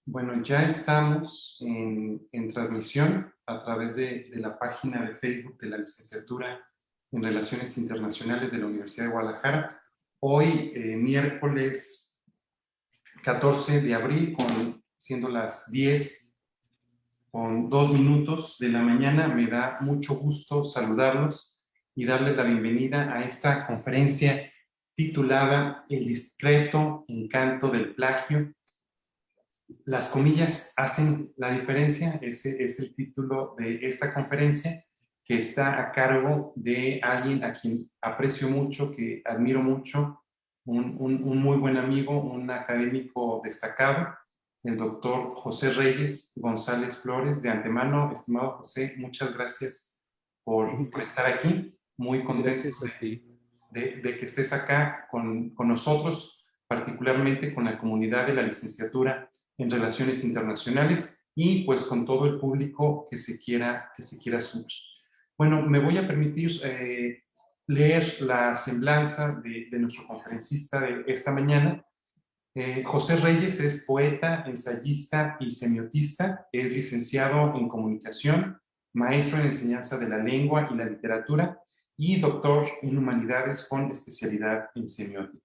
Bueno, ya estamos en transmisión a través de la página de Facebook de la Licenciatura en Relaciones Internacionales de la Universidad de Guadalajara. Hoy, miércoles 14 de abril, siendo las 10:02 de la mañana, me da mucho gusto saludarlos y darles la bienvenida a esta conferencia titulada El discreto encanto del plagio. Las comillas hacen la diferencia. Ese es el título de esta conferencia, que está a cargo de alguien a quien aprecio mucho, que admiro mucho, un muy buen amigo, un académico destacado, el doctor José Reyes González Flores. De antemano, estimado José, muchas gracias por estar aquí. Muy contento Gracias a ti. de que estés acá con nosotros, particularmente con la comunidad de la licenciatura en Relaciones Internacionales y pues con todo el público que se quiera sumar. Bueno, me voy a permitir leer la semblanza de nuestro conferencista de esta mañana. José Reyes es poeta, ensayista y semiotista, es licenciado en comunicación, maestro en enseñanza de la lengua y la literatura y doctor en humanidades con especialidad en semiótica.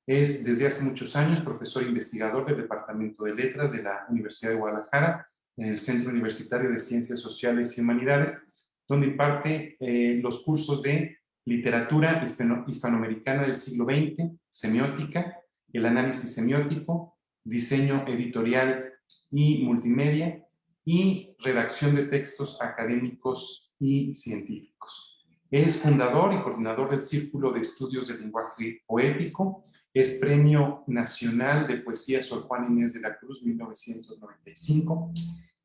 Es desde hace muchos años profesor investigador del Departamento de Letras de la Universidad de Guadalajara, en el Centro Universitario de Ciencias Sociales y Humanidades, donde imparte los cursos de literatura hispanoamericana del siglo XX, semiótica, el análisis semiótico, diseño editorial y multimedia, y redacción de textos académicos y científicos. Es fundador y coordinador del Círculo de Estudios del Lenguaje Poético. Es Premio Nacional de Poesía Sor Juana Inés de la Cruz 1995,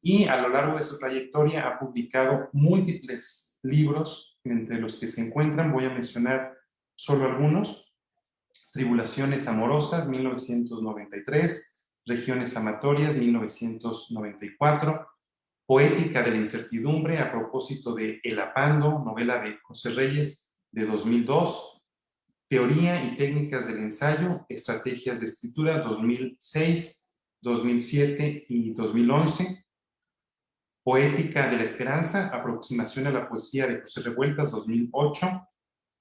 y a lo largo de su trayectoria ha publicado múltiples libros, entre los que se encuentran, voy a mencionar solo algunos: Tribulaciones Amorosas, 1993, Regiones Amatorias, 1994, Poética de la Incertidumbre, a propósito de El Apando, novela de José Reyes, de 2002, Teoría y Técnicas del Ensayo, Estrategias de Escritura, 2006, 2007 y 2011, Poética de la Esperanza, Aproximación a la Poesía de José Revueltas, 2008,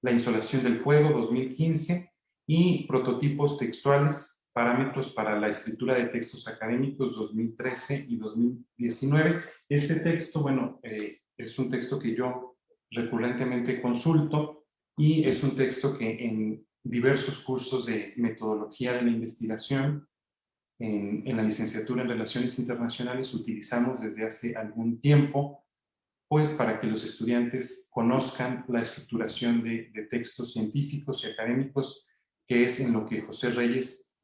La Insolación del Fuego, 2015, y Prototipos Textuales, Parámetros para la Escritura de Textos Académicos, 2013 y 2019. Este texto, bueno, es un texto que yo recurrentemente consulto, y es un texto que en diversos cursos de metodología de la investigación en la licenciatura en Relaciones Internacionales utilizamos desde hace algún tiempo, pues para que los estudiantes conozcan la estructuración de textos científicos y académicos, que es en lo que José Reyes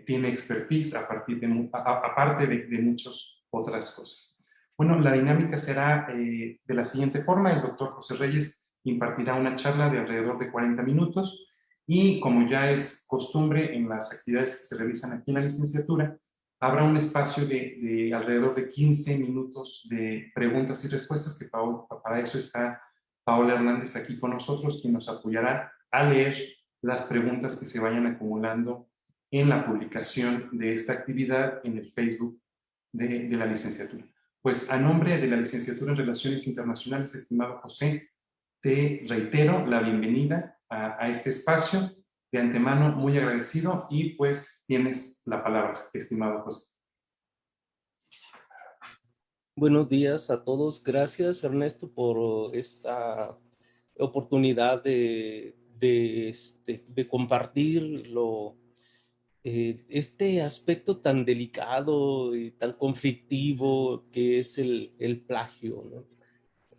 tiene expertise, aparte de muchas otras cosas. Bueno, la dinámica será de la siguiente forma. El doctor José Reyes impartirá una charla de alrededor de 40 minutos, y como ya es costumbre en las actividades que se realizan aquí en la licenciatura, habrá un espacio de alrededor de 15 minutos de preguntas y respuestas, que para eso está Paola Hernández aquí con nosotros, quien nos apoyará a leer las preguntas que se vayan acumulando en la publicación de esta actividad en el Facebook de la licenciatura. Pues a nombre de la licenciatura en Relaciones Internacionales, estimado José, te reitero la bienvenida a este espacio. De antemano, muy agradecido, y pues tienes la palabra, estimado José. Buenos días a todos. Gracias, Ernesto, por esta oportunidad de compartir este aspecto tan delicado y tan conflictivo que es el plagio, ¿no?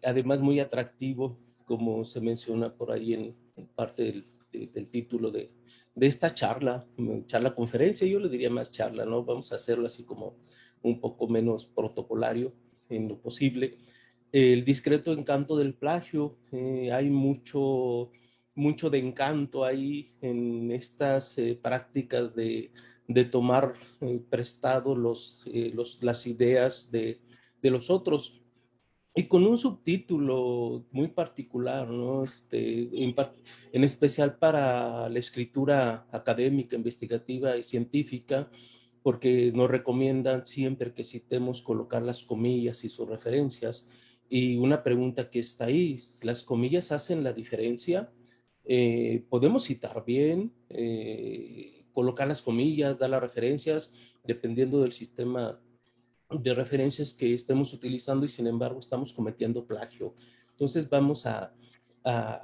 Además, muy atractivo, como se menciona por ahí en parte del título de esta charla conferencia. Yo le diría más charla, ¿no? Vamos a hacerlo así como un poco menos protocolario en lo posible. El discreto encanto del plagio, hay mucho de encanto ahí en estas prácticas de tomar prestado las ideas de los otros, y con un subtítulo muy particular, ¿no? En especial para la escritura académica, investigativa y científica, porque nos recomiendan siempre que citemos colocar las comillas y sus referencias. Y una pregunta que está ahí, ¿las comillas hacen la diferencia? Podemos citar bien, colocar las comillas, dar las referencias, dependiendo del sistema de referencias que estemos utilizando, y sin embargo estamos cometiendo plagio. Entonces vamos a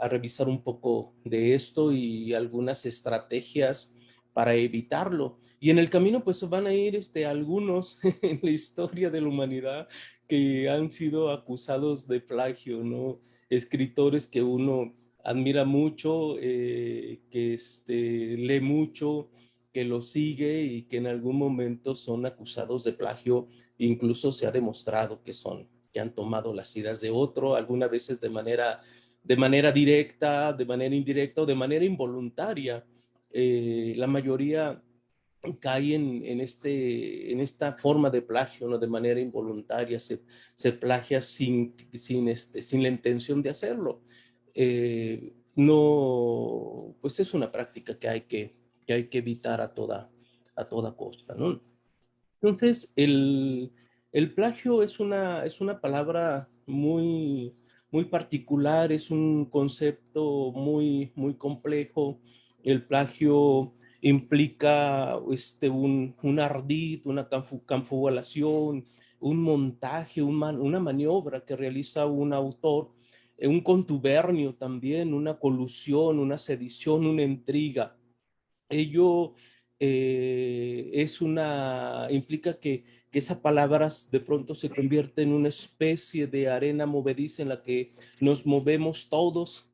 revisar un poco de esto y algunas estrategias para evitarlo. Y en el camino pues van a ir algunos en la historia de la humanidad que han sido acusados de plagio, ¿no? Escritores que uno admira mucho, que lee mucho, que lo sigue y que en algún momento son acusados de plagio. Incluso se ha demostrado que han tomado las ideas de otro, algunas veces de manera directa, de manera indirecta o de manera involuntaria. La mayoría cae en esta forma de plagio, ¿no? De manera involuntaria, se plagia sin la intención de hacerlo. No, pues es una práctica que hay que evitar a toda costa, ¿no? Entonces, el plagio es una palabra muy particular, es un concepto muy complejo. El plagio implica un ardid, una confabulación, un montaje, una maniobra que realiza un autor, un contubernio también, una colusión, una sedición, una intriga. Ello implica que esa palabra de pronto se convierte en una especie de arena movediza en la que nos movemos todos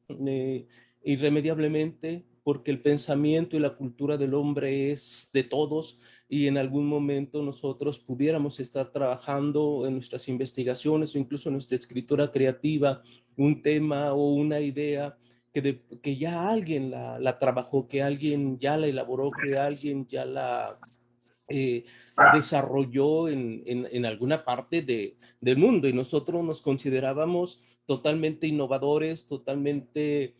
irremediablemente, porque el pensamiento y la cultura del hombre es de todos, y en algún momento nosotros pudiéramos estar trabajando en nuestras investigaciones o incluso en nuestra escritura creativa, un tema o una idea que ya alguien la trabajó, que alguien ya la elaboró, que alguien ya la eh, desarrolló en alguna parte del mundo, y nosotros nos considerábamos totalmente innovadores, totalmente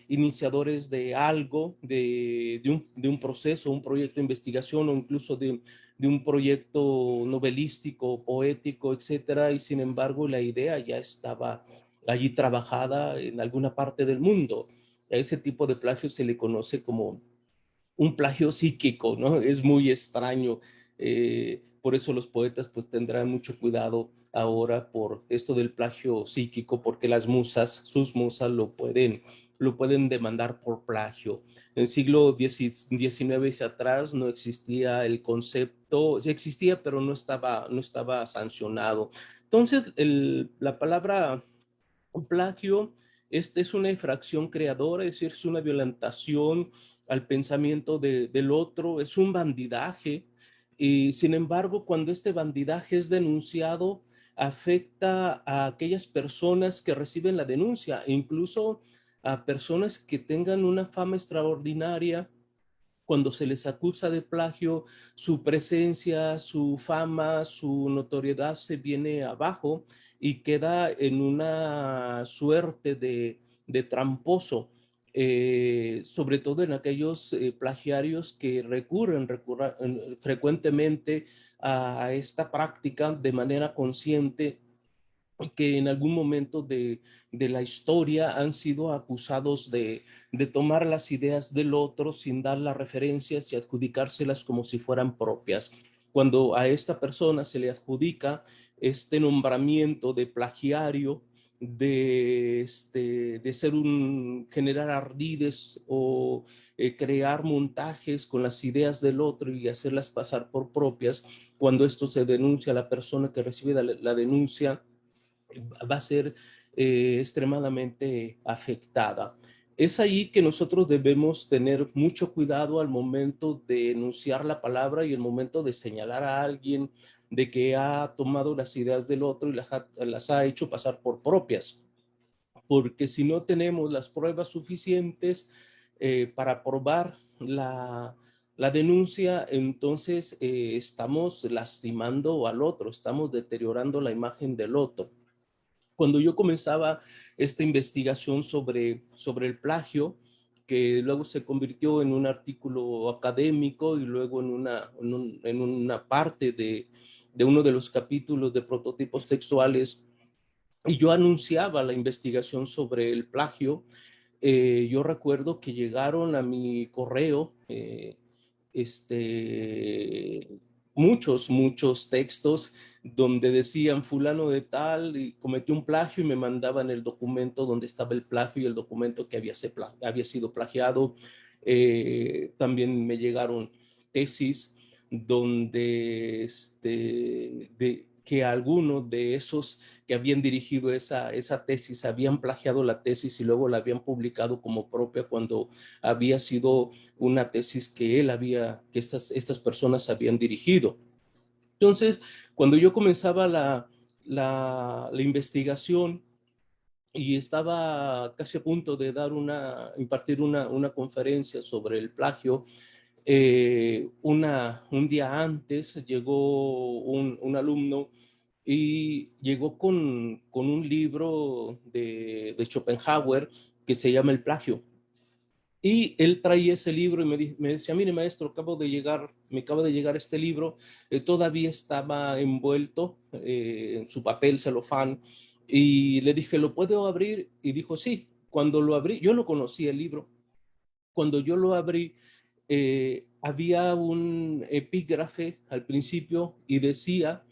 iniciadores de algo, de un proceso, un proyecto de investigación o incluso de un proyecto novelístico, poético, etcétera, y sin embargo la idea ya estaba allí trabajada en alguna parte del mundo. A ese tipo de plagio se le conoce como un plagio psíquico, ¿no? Es muy extraño. Por eso los poetas pues tendrán mucho cuidado ahora por esto del plagio psíquico, porque las musas, sus musas lo pueden demandar por plagio. En el siglo XIX hacia atrás no existía el concepto, sí existía, pero no estaba sancionado. Entonces, la palabra plagio es una infracción creadora, es decir, es una violentación al pensamiento del otro, es un bandidaje. Y sin embargo, cuando este bandidaje es denunciado, afecta a aquellas personas que reciben la denuncia, e incluso a personas que tengan una fama extraordinaria. Cuando se les acusa de plagio, su presencia, su fama, su notoriedad se viene abajo y queda en una suerte de tramposo, sobre todo en aquellos plagiarios que recurren frecuentemente a esta práctica de manera consciente, que en algún momento de la historia han sido acusados de tomar las ideas del otro sin dar las referencias y adjudicárselas como si fueran propias. Cuando a esta persona se le adjudica este nombramiento de plagiario, de ser generar ardides o crear montajes con las ideas del otro y hacerlas pasar por propias, cuando esto se denuncia a la persona que recibe la denuncia, va a ser extremadamente afectada. Es ahí que nosotros debemos tener mucho cuidado al momento de enunciar la palabra y el momento de señalar a alguien de que ha tomado las ideas del otro y las ha hecho pasar por propias, porque si no tenemos las pruebas suficientes para probar la denuncia, entonces estamos lastimando al otro, estamos deteriorando la imagen del otro. Cuando yo comenzaba esta investigación sobre el plagio, que luego se convirtió en un artículo académico y luego en una parte de uno de los capítulos de prototipos textuales. Y yo anunciaba la investigación sobre el plagio. Yo recuerdo que llegaron a mi correo muchos textos donde decían fulano de tal y cometió un plagio, y me mandaban el documento donde estaba el plagio y el documento que había sido plagiado. También me llegaron tesis donde que algunos de esos que habían dirigido esa tesis habían plagiado la tesis y luego la habían publicado como propia cuando había sido una tesis que estas personas habían dirigido. Entonces, cuando yo comenzaba la investigación y estaba casi a punto de impartir una conferencia sobre el plagio, un día antes llegó un alumno y llegó con un libro de Schopenhauer que se llama El plagio. Y él traía ese libro y me decía, mire maestro, me acaba de llegar este libro, todavía estaba envuelto en su papel celofán, y le dije, ¿lo puedo abrir? Y dijo, sí. Cuando lo abrí, yo no conocía el libro. Cuando yo lo abrí, había un epígrafe al principio y decía,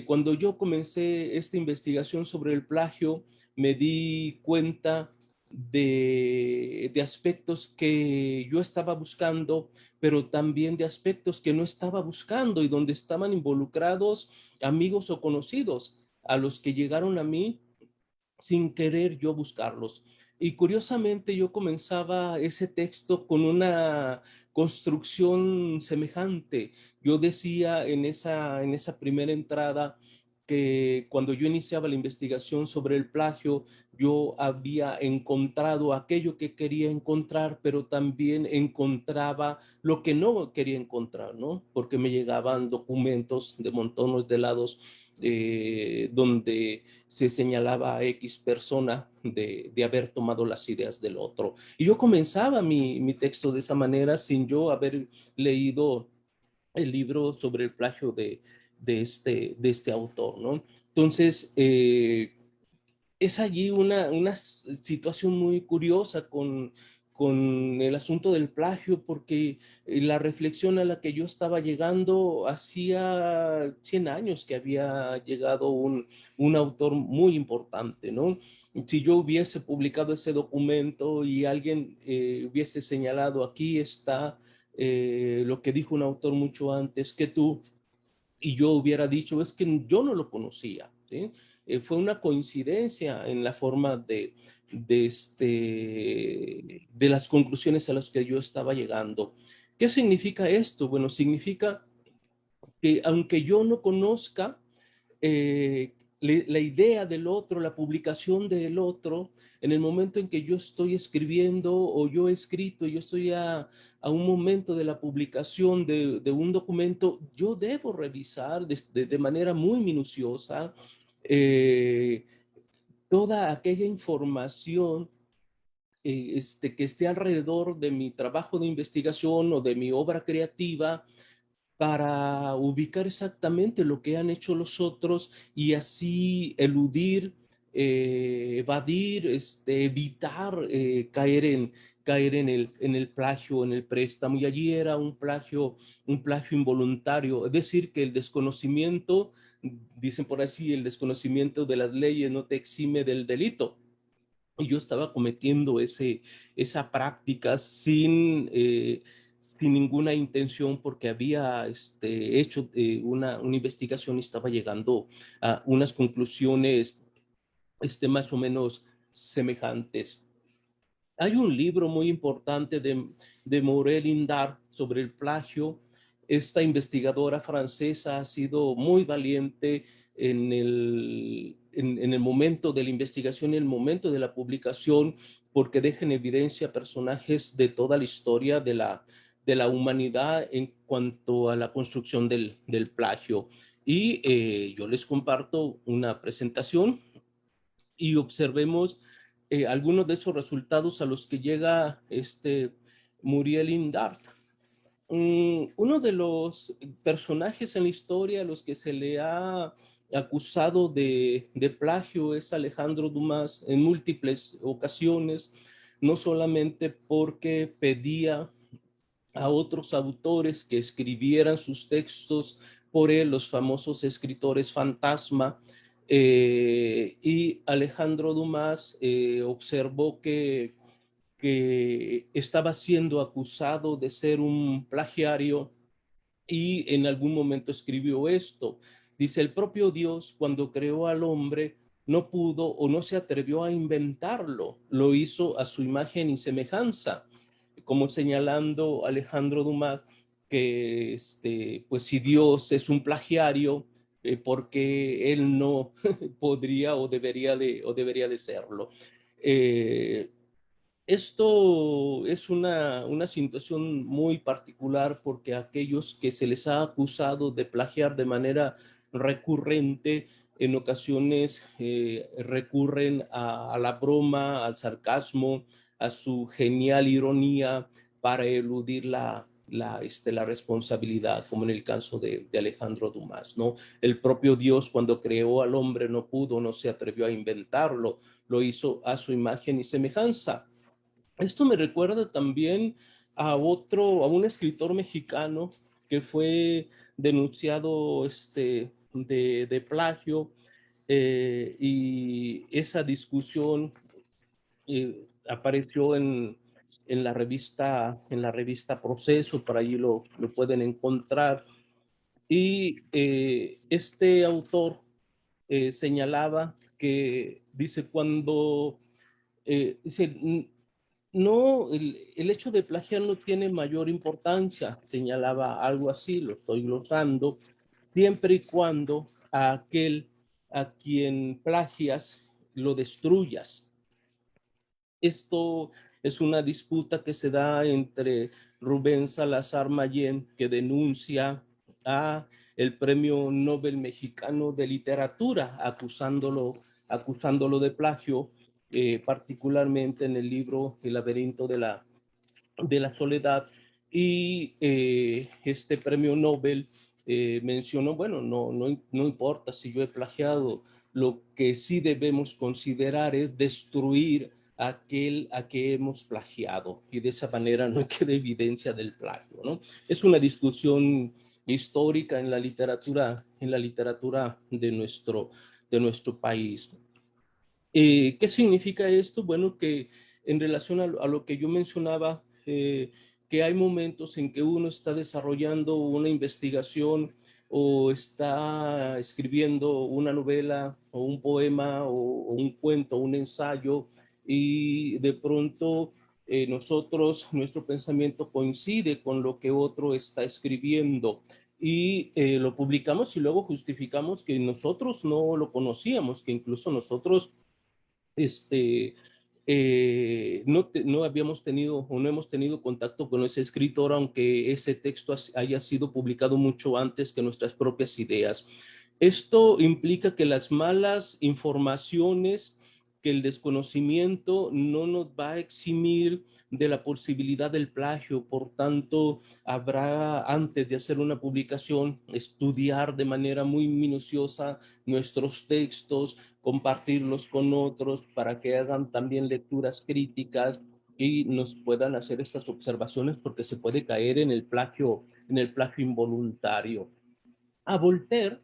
cuando yo comencé esta investigación sobre el plagio, me di cuenta de aspectos que yo estaba buscando, pero también de aspectos que no estaba buscando y donde estaban involucrados amigos o conocidos a los que llegaron a mí sin querer yo buscarlos. Y curiosamente yo comenzaba ese texto con una construcción semejante. Yo decía en esa primera entrada que cuando yo iniciaba la investigación sobre el plagio, yo había encontrado aquello que quería encontrar, pero también encontraba lo que no quería encontrar, ¿no? Porque me llegaban documentos de montones de lados donde se señalaba a X persona de haber tomado las ideas del otro. Y yo comenzaba mi texto de esa manera sin yo haber leído el libro sobre el plagio de este autor, ¿no? Entonces, es allí una situación muy curiosa con el asunto del plagio, porque la reflexión a la que yo estaba llegando hacía 100 años que había llegado un autor muy importante, ¿no? Si yo hubiese publicado ese documento y alguien hubiese señalado, aquí está lo que dijo un autor mucho antes que tú, y yo hubiera dicho, es que yo no lo conocía, ¿sí? Fue una coincidencia en la forma de las conclusiones a las que yo estaba llegando. ¿Qué significa esto? Bueno, significa que aunque yo no conozca la idea del otro, la publicación del otro, en el momento en que yo estoy escribiendo o yo he escrito, yo estoy a un momento de la publicación de un documento, yo debo revisar de manera muy minuciosa eh, toda aquella información que esté alrededor de mi trabajo de investigación o de mi obra creativa, para ubicar exactamente lo que han hecho los otros y así eludir, evadir, evitar caer en el plagio, en el préstamo. Y allí era un plagio involuntario. Es decir, que el desconocimiento, dicen por así, el desconocimiento de las leyes no te exime del delito. Y yo estaba cometiendo esa práctica sin ninguna intención, porque había hecho una investigación y estaba llegando a unas conclusiones más o menos semejantes. Hay un libro muy importante de Maurel Indart sobre el plagio. Esta investigadora francesa ha sido muy valiente en el momento de la investigación y en el momento de la publicación, porque deja en evidencia personajes de toda la historia de la humanidad en cuanto a la construcción del plagio. Y yo les comparto una presentación y observemos algunos de esos resultados a los que llega Muriel Indart. Uno de los personajes en la historia a los que se le ha acusado de plagio es Alejandro Dumas en múltiples ocasiones, no solamente porque pedía a otros autores que escribieran sus textos por él, los famosos escritores fantasma, y Alejandro Dumas observó que estaba siendo acusado de ser un plagiario y en algún momento escribió esto. Dice, el propio Dios cuando creó al hombre no pudo o no se atrevió a inventarlo, lo hizo a su imagen y semejanza, como señalando Alejandro Dumas que pues si Dios es un plagiario, porque él no podría o debería de serlo. Esto es una situación muy particular porque aquellos que se les ha acusado de plagiar de manera recurrente, en ocasiones recurren a la broma, al sarcasmo, a su genial ironía para eludir la responsabilidad, como en el caso de Alejandro Dumas, ¿no? El propio Dios cuando creó al hombre no pudo, no se atrevió a inventarlo, lo hizo a su imagen y semejanza. Esto me recuerda también a un escritor mexicano que fue denunciado de plagio, y esa discusión apareció en la revista Proceso, por allí lo pueden encontrar. Y este autor señalaba que, dice, dice, no, el hecho de plagiar no tiene mayor importancia, señalaba algo así, lo estoy glosando, siempre y cuando a aquel a quien plagias lo destruyas. Esto es una disputa que se da entre Rubén Salazar Mayén, que denuncia a el Premio Nobel Mexicano de Literatura, acusándolo de plagio, particularmente en el libro El laberinto de la soledad, y este premio Nobel mencionó, bueno, no importa si yo he plagiado, lo que sí debemos considerar es destruir aquel a que hemos plagiado, y de esa manera no queda evidencia del plagio, ¿no? Es una discusión histórica en la literatura de nuestro país. ¿Qué significa esto? Bueno, que en relación a lo que yo mencionaba, que hay momentos en que uno está desarrollando una investigación o está escribiendo una novela o un poema o un cuento, un ensayo, y de pronto nuestro pensamiento coincide con lo que otro está escribiendo, y lo publicamos y luego justificamos que nosotros no lo conocíamos, que incluso nosotros no habíamos tenido o no hemos tenido contacto con ese escritor, aunque ese texto haya sido publicado mucho antes que nuestras propias ideas. Esto implica que las malas informaciones, que el desconocimiento no nos va a eximir de la posibilidad del plagio. Por tanto, habrá, antes de hacer una publicación, estudiar de manera muy minuciosa nuestros textos, compartirlos con otros para que hagan también lecturas críticas y nos puedan hacer estas observaciones, porque se puede caer en el plagio involuntario. A Voltaire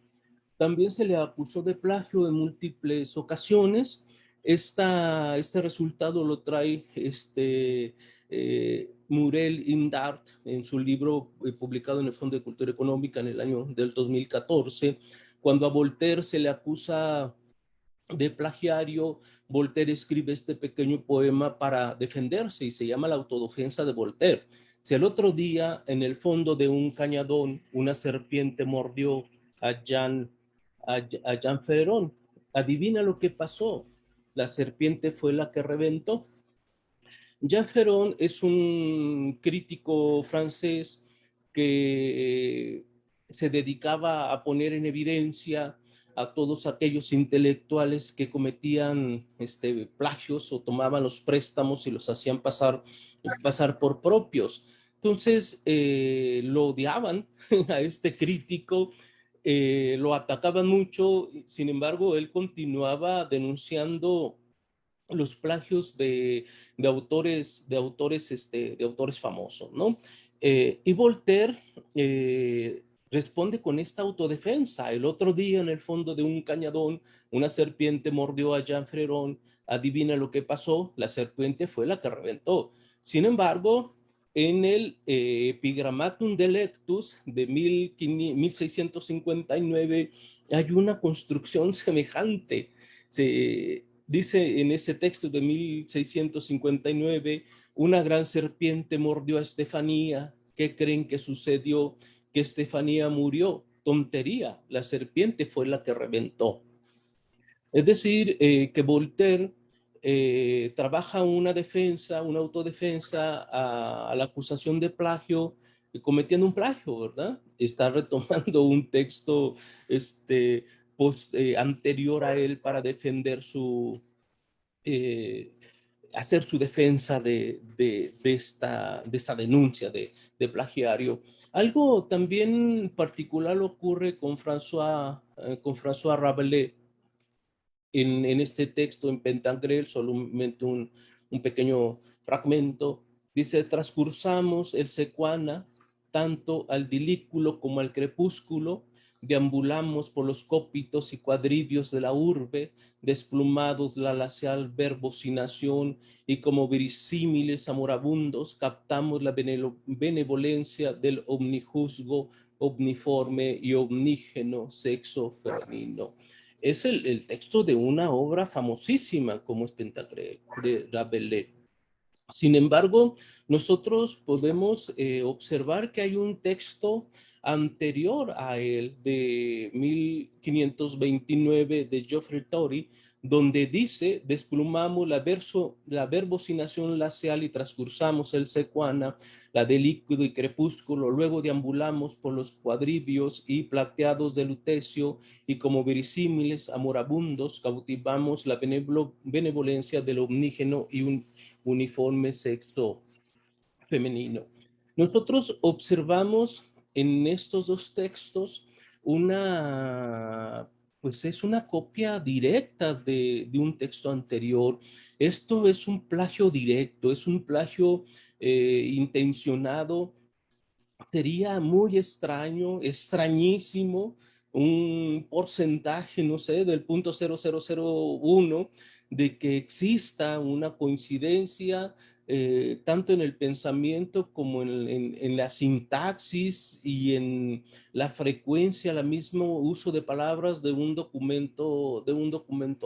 también se le acusó de plagio en múltiples ocasiones. Este resultado lo trae Muriel Indart en su libro publicado en el Fondo de Cultura Económica en el año del 2014. Cuando a Voltaire se le acusa de plagiario, Voltaire escribe este pequeño poema para defenderse y se llama La autodefensa de Voltaire. Si el otro día en el fondo de un cañadón una serpiente mordió a Jean Ferrón, adivina lo que pasó. La serpiente fue la que reventó. Jean Ferrón es un crítico francés que se dedicaba a poner en evidencia a todos aquellos intelectuales que cometían plagios o tomaban los préstamos y los hacían pasar por propios. Entonces lo odiaban a este crítico, lo atacaban mucho. Sin embargo, él continuaba denunciando los plagios de autores famosos, ¿no? Y Voltaire responde con esta autodefensa. El otro día, en el fondo de un cañadón, una serpiente mordió a Jean Fréron. Adivina lo que pasó, la serpiente fue la que reventó. Sin embargo, en el Epigrammatum Delectus de 1659 hay una construcción semejante. Dice en ese texto de 1659, una gran serpiente mordió a Estefanía. ¿Qué creen que sucedió? Que Estefanía murió. Tontería, la serpiente fue la que reventó. Es decir, que Voltaire trabaja una defensa, una autodefensa a la acusación de plagio, cometiendo un plagio, ¿verdad? Está retomando un texto anterior a él para defender eh, hacer su defensa de esta denuncia de plagiario. Algo también particular ocurre con François Rabelais en este texto, en Pantagruel, solamente un pequeño fragmento. Dice: transcursamos el secuana, tanto al dilículo como al crepúsculo, deambulamos por los cópitos y cuadrivios de la urbe, desplumados la lacial verbocinación, y como verisímiles amorabundos captamos la benevolencia del omnijuzgo, omniforme y omnígeno sexo femenino. Es el texto de una obra famosísima como es Pantagruel de Rabelais. Sin embargo, nosotros podemos observar que hay un texto anterior a él, de 1529, de Geoffrey Tory, donde dice: desplumamos la verbocinación lacial y transcursamos el secuana, la de líquido y crepúsculo, luego deambulamos por los cuadrivios y plateados de lutecio, y como verisímiles amorabundos cautivamos la benevolencia del omnígeno y un uniforme sexo femenino. Nosotros observamos en estos dos textos pues es una copia directa de un texto anterior. Esto es un plagio directo, es un plagio intencionado. Sería muy extraño, extrañísimo, un porcentaje, no sé, del 0.0001 de que exista una coincidencia tanto en el pensamiento como en la sintaxis y en la frecuencia, el mismo uso de palabras de un documento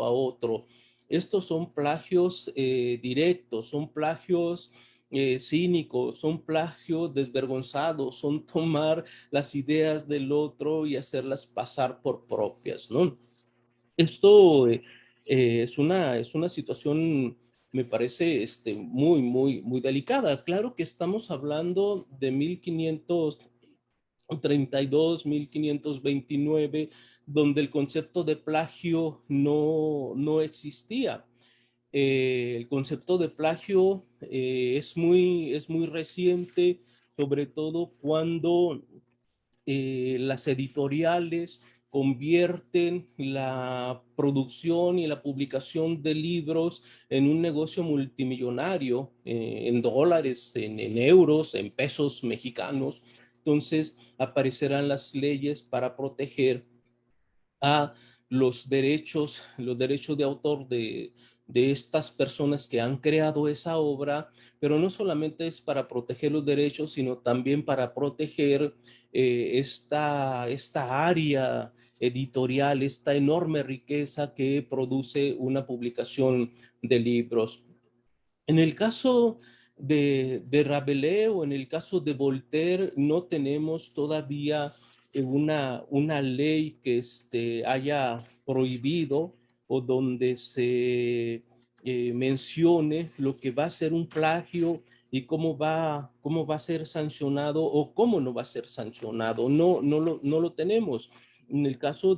a otro. Estos son plagios directos, son plagios cínicos, son plagios desvergonzados, son tomar las ideas del otro y hacerlas pasar por propias, ¿no? Esto es una situación, me parece, muy, muy, muy delicada. Claro que estamos hablando de 1532, 1529, donde el concepto de plagio no existía. El concepto de plagio es muy reciente, sobre todo cuando las editoriales convierten la producción y la publicación de libros en un negocio multimillonario, en dólares, en euros, en pesos mexicanos. Entonces aparecerán las leyes para proteger a los derechos de autor de estas personas que han creado esa obra, pero no solamente es para proteger los derechos, sino también para proteger esta área editorial, esta enorme riqueza que produce una publicación de libros. En el caso de Rabelais o en el caso de Voltaire, no tenemos todavía una ley que haya prohibido o donde se mencione lo que va a ser un plagio y cómo va a ser sancionado o cómo no va a ser sancionado. No lo tenemos. En el caso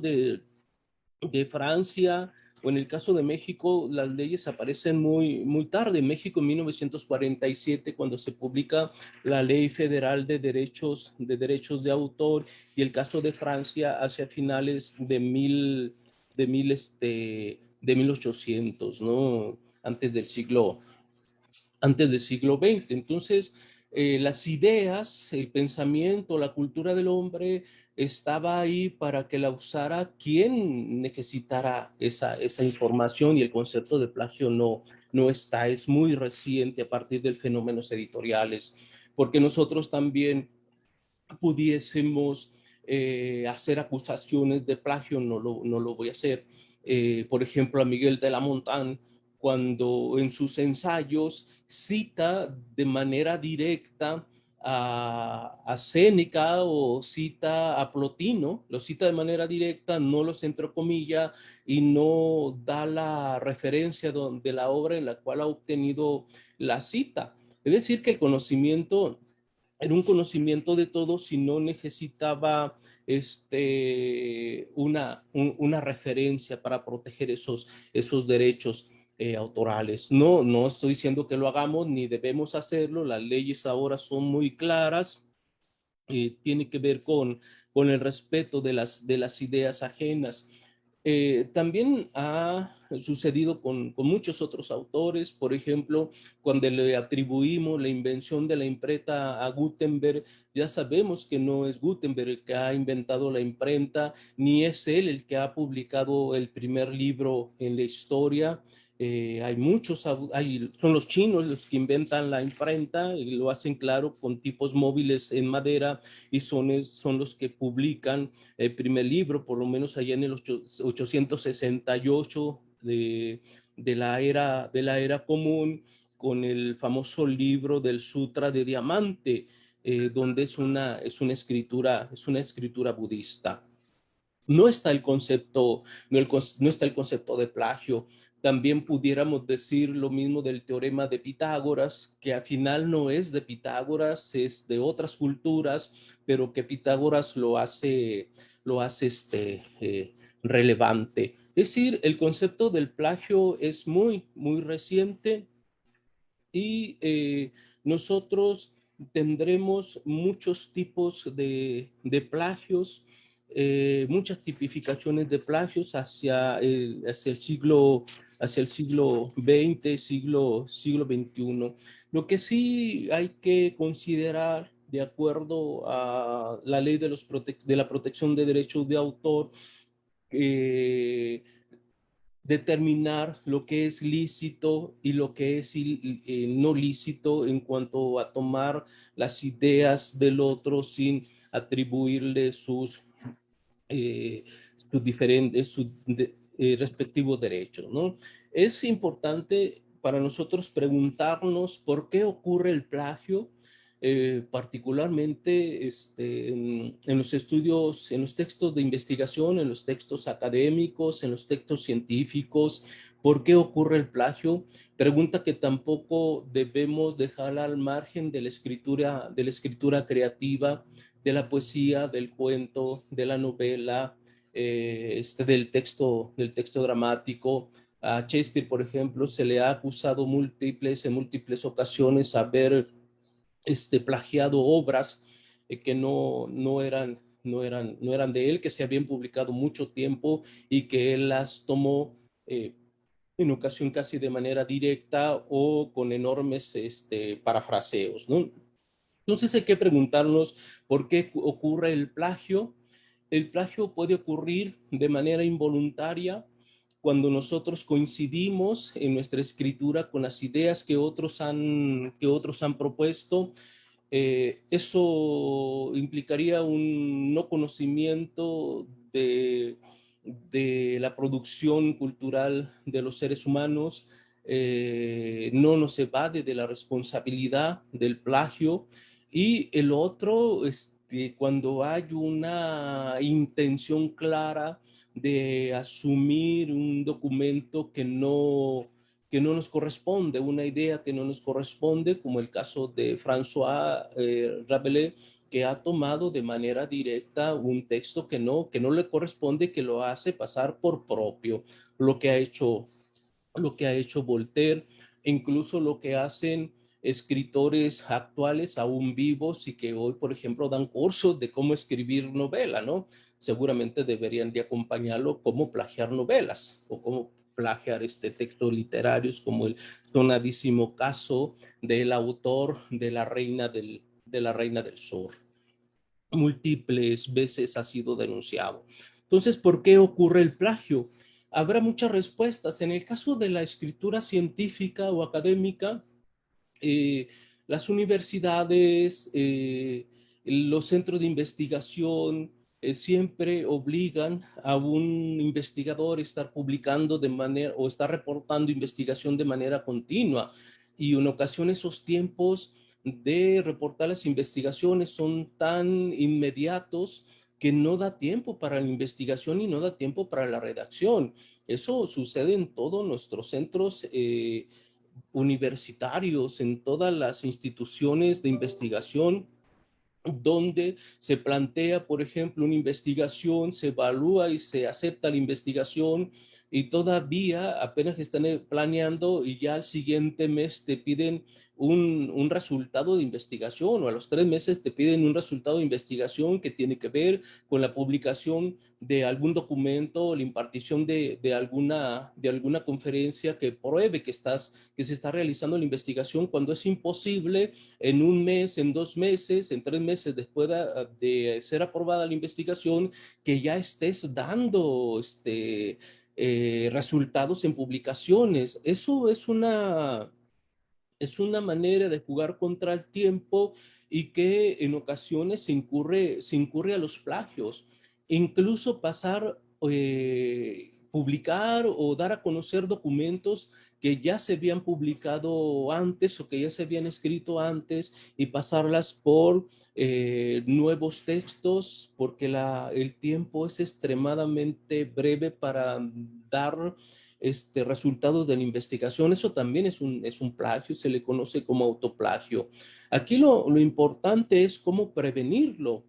de Francia, o en el caso de México, las leyes aparecen muy tarde. En México, en 1947, cuando se publica la Ley Federal de Derechos de Autor, y el caso de Francia hacia finales de 1800, ¿no? Antes del siglo XX. Entonces, las ideas, el pensamiento, la cultura del hombre estaba ahí para que la usara quien necesitara esa información, y el concepto de plagio no está, es muy reciente a partir de fenómenos editoriales, porque nosotros también pudiésemos hacer acusaciones de plagio, no lo voy a hacer. Por ejemplo, a Miguel de la Montán, cuando en sus ensayos cita de manera directa a Séneca o cita a Plotino, lo cita de manera directa, no los entrecomilla y no da la referencia de la obra en la cual ha obtenido la cita. Es decir, que el conocimiento era un conocimiento de todo, si no necesitaba una referencia para proteger esos derechos autorales. No estoy diciendo que lo hagamos ni debemos hacerlo, las leyes ahora son muy claras, tiene que ver con el respeto de las ideas ajenas. También ha sucedido con muchos otros autores, por ejemplo, cuando le atribuimos la invención de la imprenta a Gutenberg, ya sabemos que no es Gutenberg el que ha inventado la imprenta, ni es él el que ha publicado el primer libro en la historia. Hay muchos, son los chinos los que inventan la imprenta y lo hacen claro con tipos móviles en madera, y son los que publican el primer libro, por lo menos allá en el 868 de la era común, con el famoso libro del Sutra de Diamante, donde es una escritura budista. No está el concepto, no está el concepto de plagio. También pudiéramos decir lo mismo del teorema de Pitágoras, que al final no es de Pitágoras, es de otras culturas, pero que Pitágoras lo hace relevante. Es decir, el concepto del plagio es muy reciente, y nosotros tendremos muchos tipos de plagios, muchas tipificaciones de plagios hacia el siglo XX, siglo XXI. Lo que sí hay que considerar, de acuerdo a la ley de la protección de derechos de autor, eh, determinar lo que es lícito y lo que es no lícito en cuanto a tomar las ideas del otro sin atribuirle eh, sus respectivos derechos, ¿no? Es importante para nosotros preguntarnos por qué ocurre el plagio, particularmente en los estudios, en los textos de investigación, en los textos académicos, en los textos científicos. ¿Por qué ocurre el plagio? Pregunta que tampoco debemos dejar al margen de la escritura creativa, de la poesía, del cuento, de la novela, del texto dramático. A Shakespeare, por ejemplo, se le ha acusado en múltiples ocasiones haber plagiado obras que no eran de él, que se habían publicado mucho tiempo y que él las tomó en ocasión casi de manera directa o con enormes parafraseos, ¿no? Entonces hay que preguntarnos por qué ocurre el plagio. El plagio puede ocurrir de manera involuntaria cuando nosotros coincidimos en nuestra escritura con las ideas que otros han propuesto. Eso implicaría un no conocimiento de la producción cultural de los seres humanos. No nos evade de la responsabilidad del plagio. Y el otro, cuando hay una intención clara de asumir un documento que no nos corresponde, una idea que no nos corresponde, como el caso de François Rabelais, que ha tomado de manera directa un texto que no le corresponde, que lo hace pasar por propio, lo que ha hecho, Voltaire, incluso lo que hacen escritores actuales aún vivos y que hoy, por ejemplo, dan cursos de cómo escribir novela, ¿no? Seguramente deberían de acompañarlo cómo plagiar novelas o cómo plagiar textos literarios, como el sonadísimo caso del autor de La Reina del Sur. Múltiples veces ha sido denunciado. Entonces, ¿por qué ocurre el plagio? Habrá muchas respuestas. En el caso de la escritura científica o académica, eh, las universidades, los centros de investigación siempre obligan a un investigador a estar publicando de manera o estar reportando investigación de manera continua. Y en ocasiones esos tiempos de reportar las investigaciones son tan inmediatos que no da tiempo para la investigación y no da tiempo para la redacción. Eso sucede en todos nuestros centros universitarios, en todas las instituciones de investigación, donde se plantea, por ejemplo, una investigación, se evalúa y se acepta la investigación y todavía apenas están planeando y ya al siguiente mes te piden un resultado de investigación, o a los 3 meses te piden un resultado de investigación que tiene que ver con la publicación de algún documento, la impartición de alguna conferencia que pruebe que se está realizando la investigación, cuando es imposible en un mes, en 2 meses, en 3 meses después de ser aprobada la investigación, que ya estés dando resultados en publicaciones. Eso es una manera de jugar contra el tiempo y que en ocasiones se incurre a los plagios. Incluso publicar o dar a conocer documentos que ya se habían publicado antes o que ya se habían escrito antes y pasarlas por nuevos textos, porque el tiempo es extremadamente breve para dar resultados de la investigación. Eso también es un plagio, se le conoce como autoplagio. Aquí lo importante es cómo prevenirlo,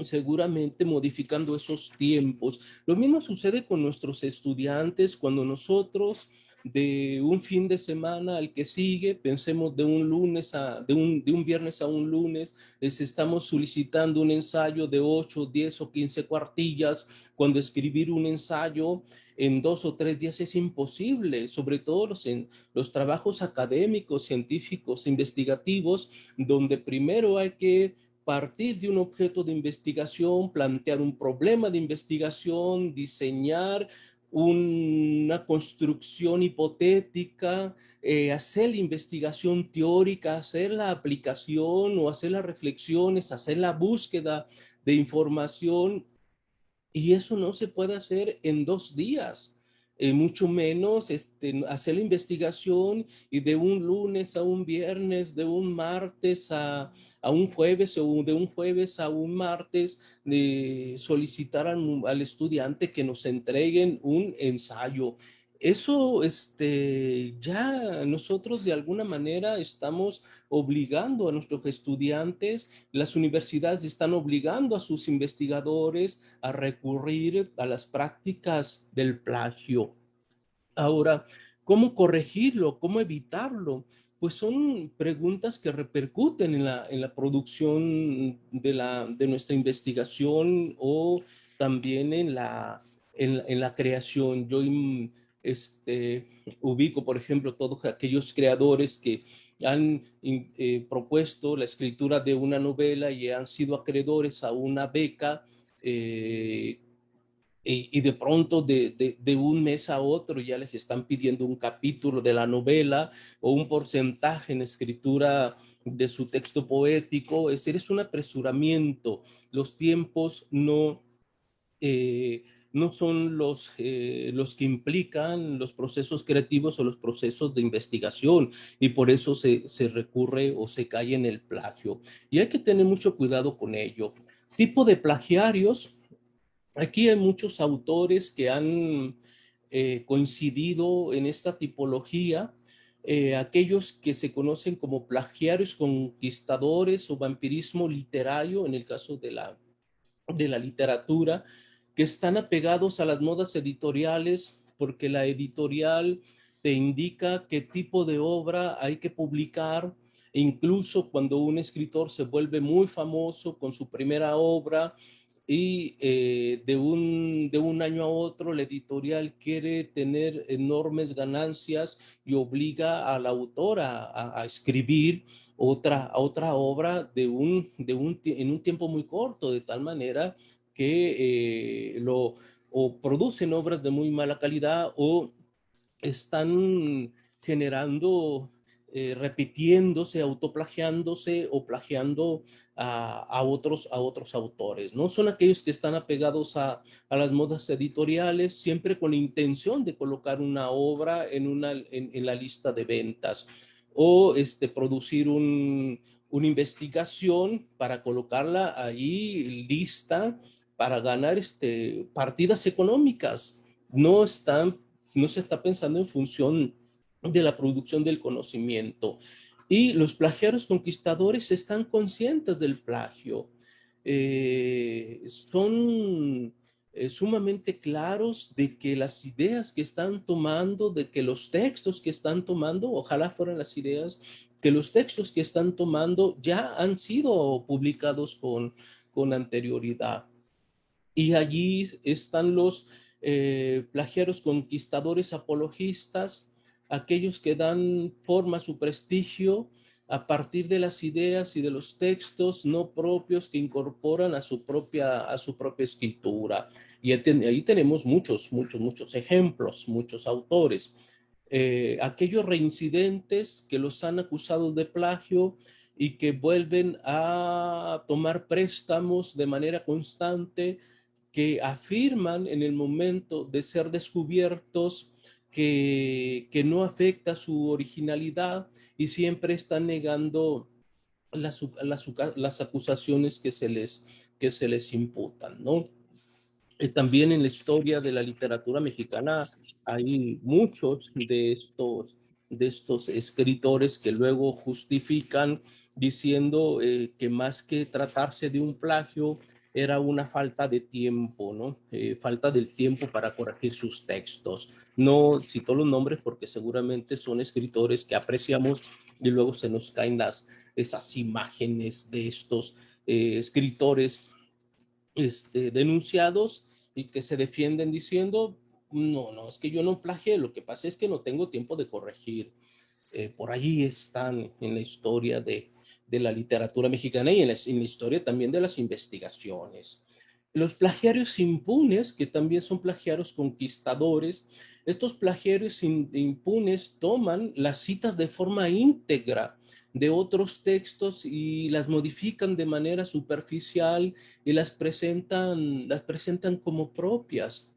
seguramente modificando esos tiempos. Lo mismo sucede con nuestros estudiantes cuando nosotros de un fin de semana al que sigue, pensemos de un viernes a un lunes, les estamos solicitando un ensayo de 8, 10 o 15 cuartillas, cuando escribir un ensayo en 2 o 3 días es imposible, sobre todo los trabajos académicos, científicos, investigativos, donde primero hay que partir de un objeto de investigación, plantear un problema de investigación, diseñar una construcción hipotética, hacer la investigación teórica, hacer la aplicación o hacer las reflexiones, hacer la búsqueda de información, y eso no se puede hacer en 2 días, mucho menos hacer la investigación y de un lunes a un viernes, de un martes a un jueves, o de un jueves a un martes, de solicitar al estudiante que nos entreguen un ensayo. Eso, ya nosotros de alguna manera estamos obligando a nuestros estudiantes, las universidades están obligando a sus investigadores a recurrir a las prácticas del plagio. Ahora, ¿cómo corregirlo? ¿Cómo evitarlo? Pues son preguntas que repercuten en la producción de nuestra investigación, o también en la creación. Yo ubico, por ejemplo, todos aquellos creadores que han propuesto la escritura de una novela y han sido acreedores a una beca, y de pronto de un mes a otro ya les están pidiendo un capítulo de la novela o un porcentaje en escritura de su texto poético. Es decir, es un apresuramiento. Los tiempos no son los que implican los procesos creativos o los procesos de investigación, y por eso se recurre o se cae en el plagio. Y hay que tener mucho cuidado con ello. Tipo de plagiarios. Aquí hay muchos autores que han coincidido en esta tipología. aquellos que se conocen como plagiarios conquistadores o vampirismo literario, en el caso de la literatura, que están apegados a las modas editoriales, porque la editorial te indica qué tipo de obra hay que publicar. E incluso cuando un escritor se vuelve muy famoso con su primera obra y de un año a otro la editorial quiere tener enormes ganancias y obliga al autor a escribir otra obra en un tiempo muy corto, de tal manera que o producen obras de muy mala calidad o están generando, repitiéndose, autoplagiándose o plagiando a otros autores, ¿no? Son aquellos que están apegados a las modas editoriales, siempre con la intención de colocar una obra en la lista de ventas o producir una investigación para colocarla ahí lista para ganar partidas económicas. No están no se está pensando en función de la producción del conocimiento. Y los plagiarios conquistadores están conscientes del plagio. Son sumamente claros de que las ideas que están tomando, de que los textos que están tomando, ojalá fueran las ideas, que los textos que están tomando ya han sido publicados con anterioridad. Y allí están los plagiarios conquistadores apologistas, aquellos que dan forma a su prestigio a partir de las ideas y de los textos no propios que incorporan a su propia escritura. Y ahí tenemos muchos ejemplos, muchos autores. Aquellos reincidentes que los han acusado de plagio y que vuelven a tomar préstamos de manera constante, que afirman en el momento de ser descubiertos que no afecta su originalidad y siempre están negando las acusaciones que se les imputan, ¿no? También en la historia de la literatura mexicana hay muchos de estos escritores que luego justifican diciendo que más que tratarse de un plagio, era una falta de tiempo, ¿no? Falta del tiempo para corregir sus textos. No cito los nombres porque seguramente son escritores que apreciamos y luego se nos caen esas imágenes de estos escritores denunciados y que se defienden diciendo, no, es que yo no plagié, lo que pasa es que no tengo tiempo de corregir. Por allí están en la historia de la literatura mexicana y en la historia también de las investigaciones. Los plagiarios impunes, que también son plagiarios conquistadores, estos plagiarios impunes toman las citas de forma íntegra de otros textos y las modifican de manera superficial y las presentan como propias.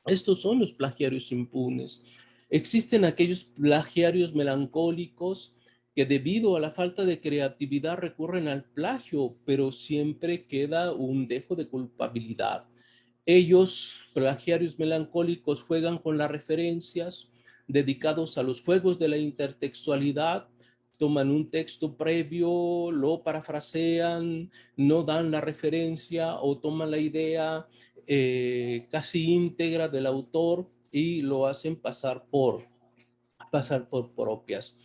Estos son los plagiarios impunes. Existen aquellos plagiarios melancólicos que debido a la falta de creatividad recurren al plagio, pero siempre queda un dejo de culpabilidad. Ellos, plagiarios melancólicos, juegan con las referencias dedicados a los juegos de la intertextualidad, toman un texto previo, lo parafrasean, no dan la referencia o toman la idea casi íntegra del autor y lo hacen pasar por propias.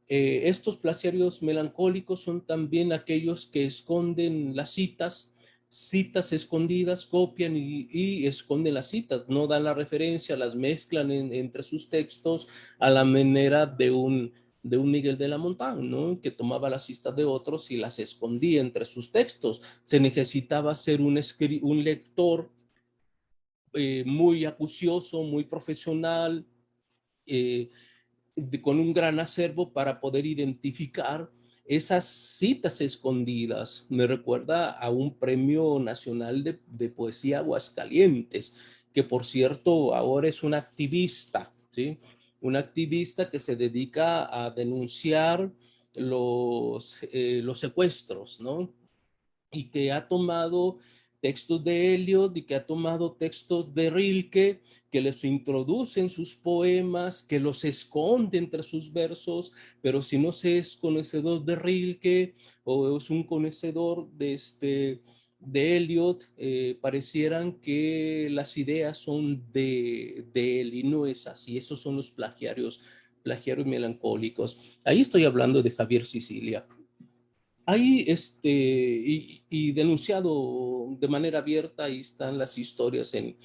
Estos plagiarios melancólicos son también aquellos que esconden las citas escondidas, copian y esconden las citas, no dan la referencia, las mezclan entre sus textos a la manera de un Miguel de la Montagne, ¿no? Que tomaba las citas de otros y las escondía entre sus textos. Se necesitaba ser un lector muy acucioso, muy profesional, eh, con un gran acervo para poder identificar esas citas escondidas. Me recuerda a un premio nacional de poesía Aguascalientes, que por cierto ahora es un activista, ¿sí? Un activista que se dedica a denunciar los secuestros, ¿no? Y que ha tomado textos de Eliot y que ha tomado textos de Rilke, que los introduce en sus poemas, que los esconde entre sus versos, pero si no se es conocedor de Rilke o es un conocedor de Eliot, parecieran que las ideas son de él y no es así. Esos son los plagiarios melancólicos. Ahí estoy hablando de Javier Sicilia. Ahí, y denunciado de manera abierta, ahí están las historias en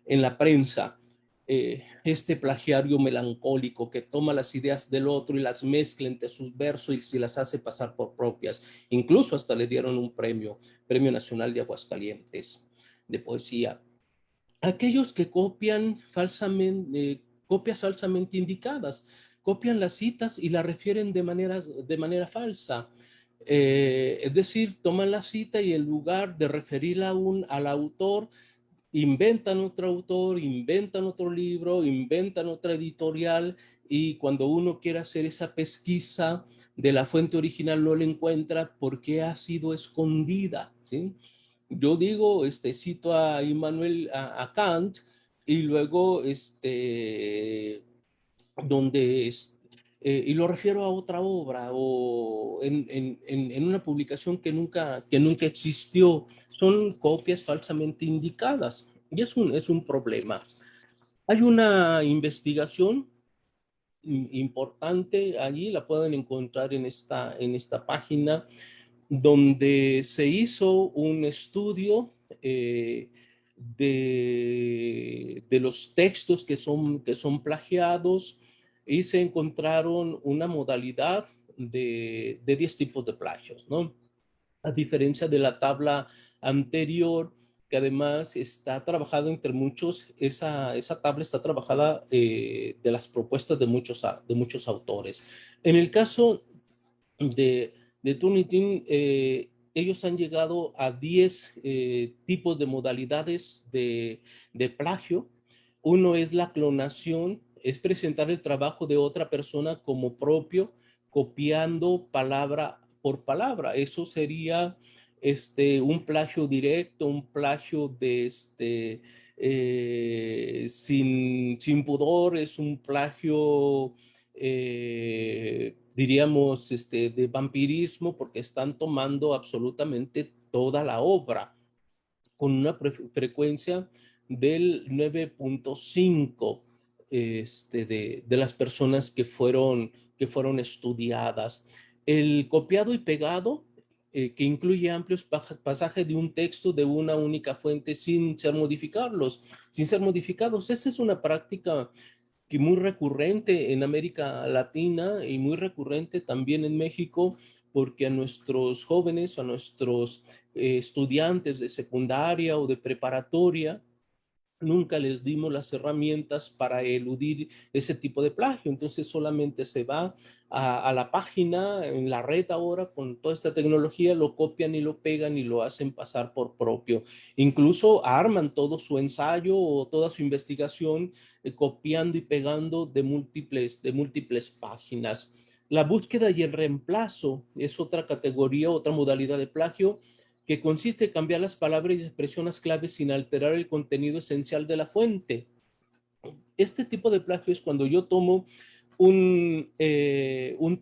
la prensa. Este plagiario melancólico que toma las ideas del otro y las mezcla entre sus versos y se las hace pasar por propias. Incluso hasta le dieron un premio Nacional de Aguascalientes de poesía. Aquellos que copian falsamente, copias falsamente indicadas, copian las citas y las refieren de manera falsa. Es decir, toman la cita y en lugar de referirla al autor, inventan otro autor, inventan otro libro, inventan otra editorial, y cuando uno quiere hacer esa pesquisa de la fuente original no la encuentra porque ha sido escondida, ¿sí? Yo digo, cito a Immanuel, a Kant, y luego, donde y lo refiero a otra obra o en una publicación que nunca existió. Son copias falsamente indicadas y es un problema. Hay una investigación importante allí, la pueden encontrar en esta página, donde se hizo un estudio de los textos que son plagiados, y se encontraron una modalidad de 10 tipos de plagios, ¿no? A diferencia de la tabla anterior, que además está trabajada entre muchos, esa tabla está trabajada de las propuestas de muchos autores. En el caso de Turnitin, ellos han llegado a 10 tipos de modalidades de plagio. Uno es la clonación, es presentar el trabajo de otra persona como propio, copiando palabra por palabra. Eso sería un plagio directo, un plagio sin pudor, es un plagio, diríamos, de vampirismo, porque están tomando absolutamente toda la obra con una frecuencia del 9.5 de las personas que fueron estudiadas. El copiado y pegado, que incluye amplios pasajes de un texto de una única fuente sin ser modificados. Esta es una práctica que muy recurrente en América Latina y muy recurrente también en México, porque a nuestros jóvenes, a nuestros estudiantes de secundaria o de preparatoria, nunca les dimos las herramientas para eludir ese tipo de plagio. Entonces solamente se va a la página, en la red ahora, con toda esta tecnología, lo copian y lo pegan y lo hacen pasar por propio. Incluso arman todo su ensayo o toda su investigación copiando y pegando de múltiples páginas. La búsqueda y el reemplazo es otra categoría, otra modalidad de plagio, que consiste en cambiar las palabras y expresiones claves sin alterar el contenido esencial de la fuente. Este tipo de plagio es cuando yo tomo un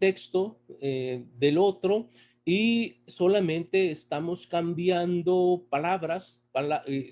texto del otro y solamente estamos cambiando palabras.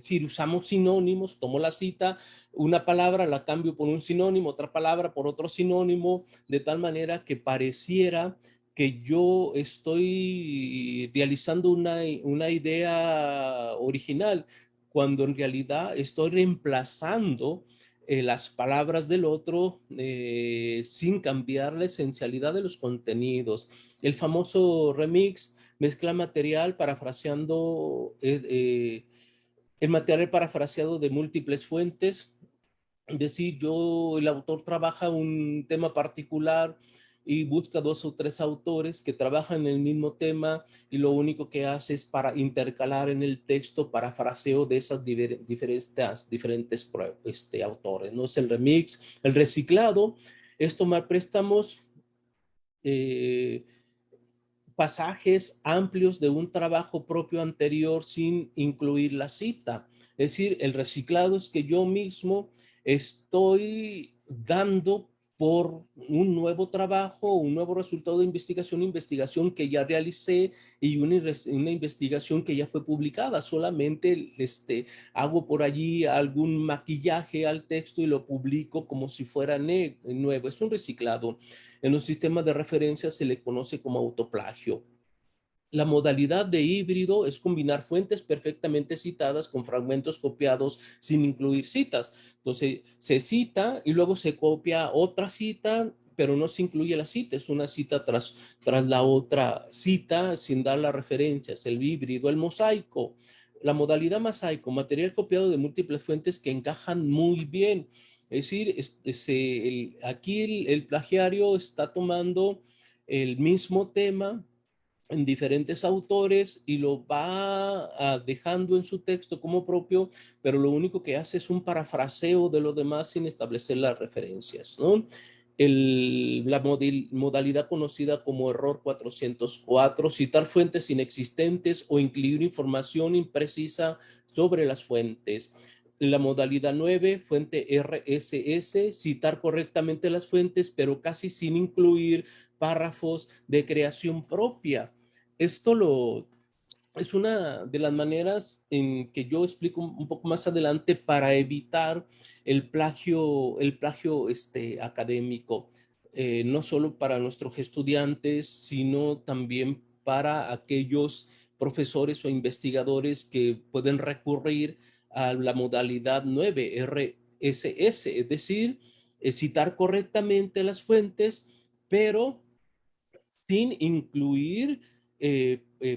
Si usamos sinónimos, tomo la cita, una palabra la cambio por un sinónimo, otra palabra por otro sinónimo, de tal manera que pareciera que yo estoy realizando una idea original, cuando en realidad estoy reemplazando las palabras del otro sin cambiar la esencialidad de los contenidos. El famoso remix, mezcla material parafraseando, el material parafraseado de múltiples fuentes. Es decir, el autor trabaja un tema particular y busca 2 o 3 autores que trabajan en el mismo tema, y lo único que hace es para intercalar en el texto parafraseo de esas diferentes autores, ¿no? Es el remix. El reciclado es tomar préstamos pasajes amplios de un trabajo propio anterior sin incluir la cita. Es decir, el reciclado es que yo mismo estoy dando por un nuevo trabajo, un nuevo resultado de investigación, investigación que ya realicé y una investigación que ya fue publicada. Solamente hago por allí algún maquillaje al texto y lo publico como si fuera nuevo. Es un reciclado. En los sistemas de referencia se le conoce como autoplagio. La modalidad de híbrido es combinar fuentes perfectamente citadas con fragmentos copiados sin incluir citas. Entonces, se cita y luego se copia otra cita, pero no se incluye la cita. Es una cita tras la otra cita sin dar las referencias. El híbrido, el mosaico. La modalidad mosaico, material copiado de múltiples fuentes que encajan muy bien. Es decir, aquí el plagiario está tomando el mismo tema en diferentes autores y lo va dejando en su texto como propio, pero lo único que hace es un parafraseo de lo demás sin establecer las referencias, ¿no? La modalidad conocida como error 404, citar fuentes inexistentes o incluir información imprecisa sobre las fuentes. La modalidad 9, fuente RSS, citar correctamente las fuentes, pero casi sin incluir párrafos de creación propia. Es una de las maneras en que yo explico un poco más adelante para evitar el plagio académico, no solo para nuestros estudiantes, sino también para aquellos profesores o investigadores que pueden recurrir a la modalidad 9, RSS, es decir, citar correctamente las fuentes, pero sin incluir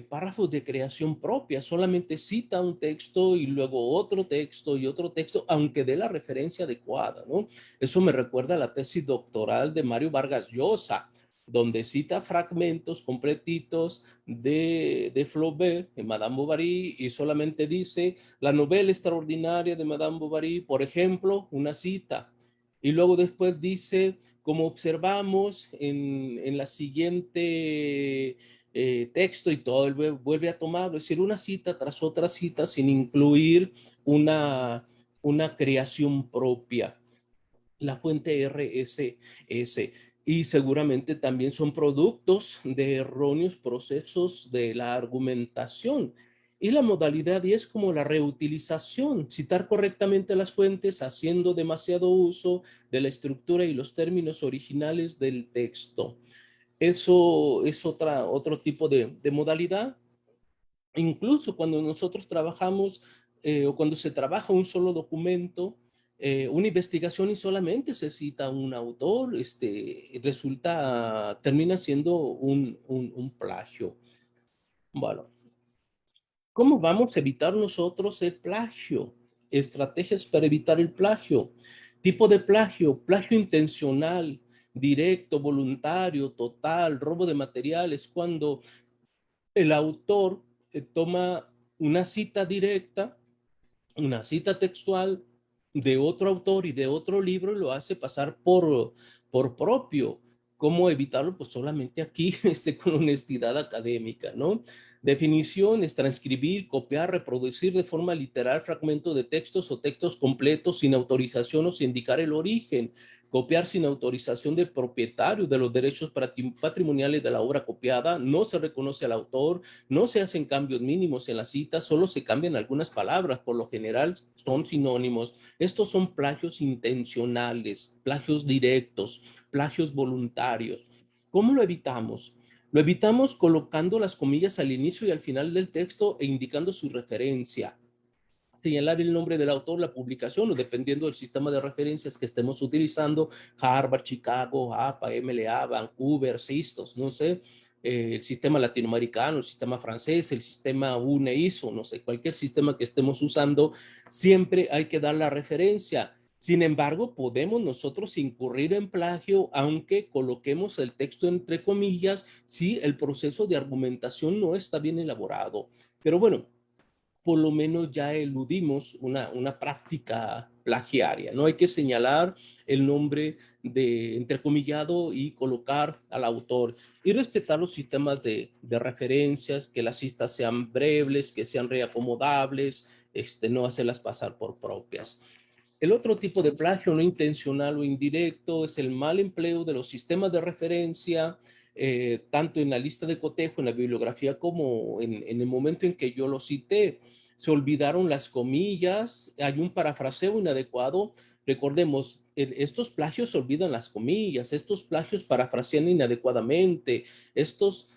párrafos de creación propia, solamente cita un texto y luego otro texto y otro texto, aunque dé la referencia adecuada, ¿no? Eso me recuerda a la tesis doctoral de Mario Vargas Llosa, donde cita fragmentos completitos de Flaubert, de Madame Bovary, y solamente dice la novela extraordinaria de Madame Bovary, por ejemplo, una cita, y luego después dice, como observamos en la siguiente texto, y todo vuelve a tomarlo, es decir, una cita tras otra cita sin incluir una creación propia. La fuente RSS, y seguramente también son productos de erróneos procesos de la argumentación. Y la modalidad 10 como la reutilización, citar correctamente las fuentes haciendo demasiado uso de la estructura y los términos originales del texto. Eso es otro tipo de modalidad. Incluso cuando nosotros trabajamos o cuando se trabaja un solo documento, una investigación y solamente se cita un autor, termina siendo un plagio. Bueno, ¿cómo vamos a evitar nosotros el plagio? Estrategias para evitar el plagio. Tipo de plagio: plagio intencional, directo, voluntario, total, robo de materiales, cuando el autor toma una cita directa, una cita textual de otro autor y de otro libro y lo hace pasar por propio. ¿Cómo evitarlo? Pues solamente aquí, con honestidad académica, ¿no? Definiciones: transcribir, copiar, reproducir de forma literal fragmentos de textos o textos completos sin autorización o sin indicar el origen. Copiar sin autorización del propietario de los derechos patrimoniales de la obra copiada. No se reconoce al autor, no se hacen cambios mínimos en la cita, solo se cambian algunas palabras, por lo general son sinónimos. Estos son plagios intencionales, plagios directos, plagios voluntarios. ¿Cómo lo evitamos? Lo evitamos colocando las comillas al inicio y al final del texto e indicando su referencia. Señalar el nombre del autor, la publicación, o dependiendo del sistema de referencias que estemos utilizando, Harvard, Chicago, APA, MLA, Vancouver, CISTOS, no sé, el sistema latinoamericano, el sistema francés, el sistema UNE-ISO, no sé, cualquier sistema que estemos usando, siempre hay que dar la referencia. Sin embargo, podemos nosotros incurrir en plagio aunque coloquemos el texto entre comillas si el proceso de argumentación no está bien elaborado. Pero bueno, por lo menos ya eludimos una práctica plagiaria. No hay que señalar el nombre de entrecomillado y colocar al autor. Y respetar los sistemas de referencias, que las citas sean breves, que sean reacomodables, no hacerlas pasar por propias. El otro tipo de plagio no intencional o indirecto es el mal empleo de los sistemas de referencia, tanto en la lista de cotejo, en la bibliografía, como en el momento en que yo lo cité. Se olvidaron las comillas, hay un parafraseo inadecuado. Recordemos, estos plagios olvidan las comillas, estos plagios parafrasean inadecuadamente, estos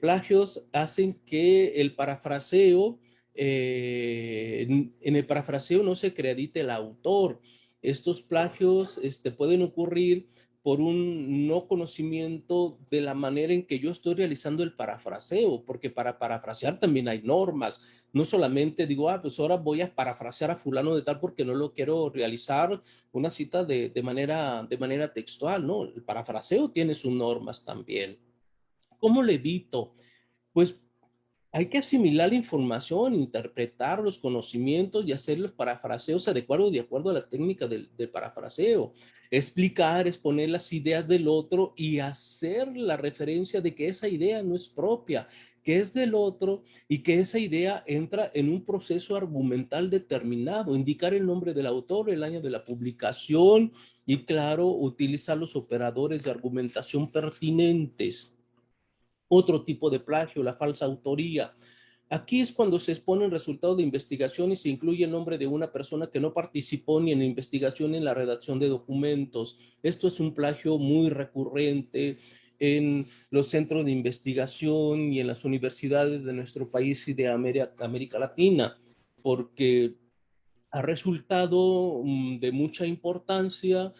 plagios hacen que el parafraseo en el parafraseo no se acredite el autor. Estos plagios pueden ocurrir por un no conocimiento de la manera en que yo estoy realizando el parafraseo, porque para parafrasear también hay normas. No solamente digo, pues ahora voy a parafrasear a fulano de tal porque no lo quiero realizar una cita de manera textual, ¿no? El parafraseo tiene sus normas también. ¿Cómo le evito? Pues hay que asimilar la información, interpretar los conocimientos y hacer los parafraseos adecuados de acuerdo a la técnica del parafraseo. Explicar, exponer las ideas del otro y hacer la referencia de que esa idea no es propia, que es del otro y que esa idea entra en un proceso argumental determinado. Indicar el nombre del autor, el año de la publicación y, claro, utilizar los operadores de argumentación pertinentes. Otro tipo de plagio, la falsa autoría. Aquí es cuando se expone el resultado de investigación y se incluye el nombre de una persona que no participó ni en la investigación ni en la redacción de documentos. Esto es un plagio muy recurrente en los centros de investigación y en las universidades de nuestro país y de América Latina, porque ha resultado de mucha importancia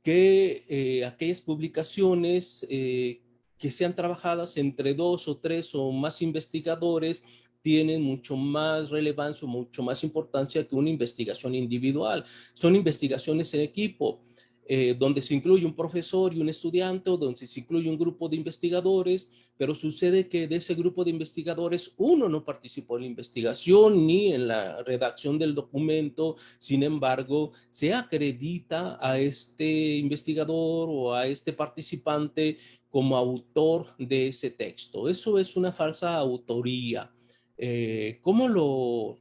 que aquellas publicaciones que sean trabajadas entre 2 o 3 o más investigadores tienen mucho más relevancia, mucho más importancia que una investigación individual. Son investigaciones en equipo, donde se incluye un profesor y un estudiante, o donde se incluye un grupo de investigadores, pero sucede que de ese grupo de investigadores uno no participó en la investigación ni en la redacción del documento. Sin embargo, se acredita a este investigador o a este participante como autor de ese texto. Eso es una falsa autoría. ¿Cómo lo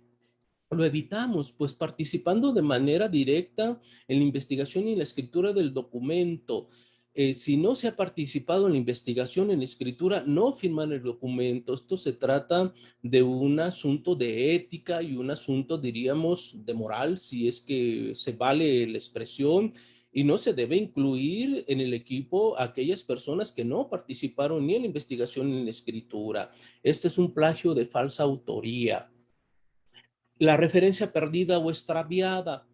evitamos? Pues participando de manera directa en la investigación y la escritura del documento. Si no se ha participado en la investigación, en la escritura, no firman el documento. Esto se trata de un asunto de ética y un asunto, diríamos, de moral, si es que se vale la expresión, y no se debe incluir en el equipo a aquellas personas que no participaron ni en la investigación ni en la escritura. Este es un plagio de falsa autoría. La referencia perdida o extraviada.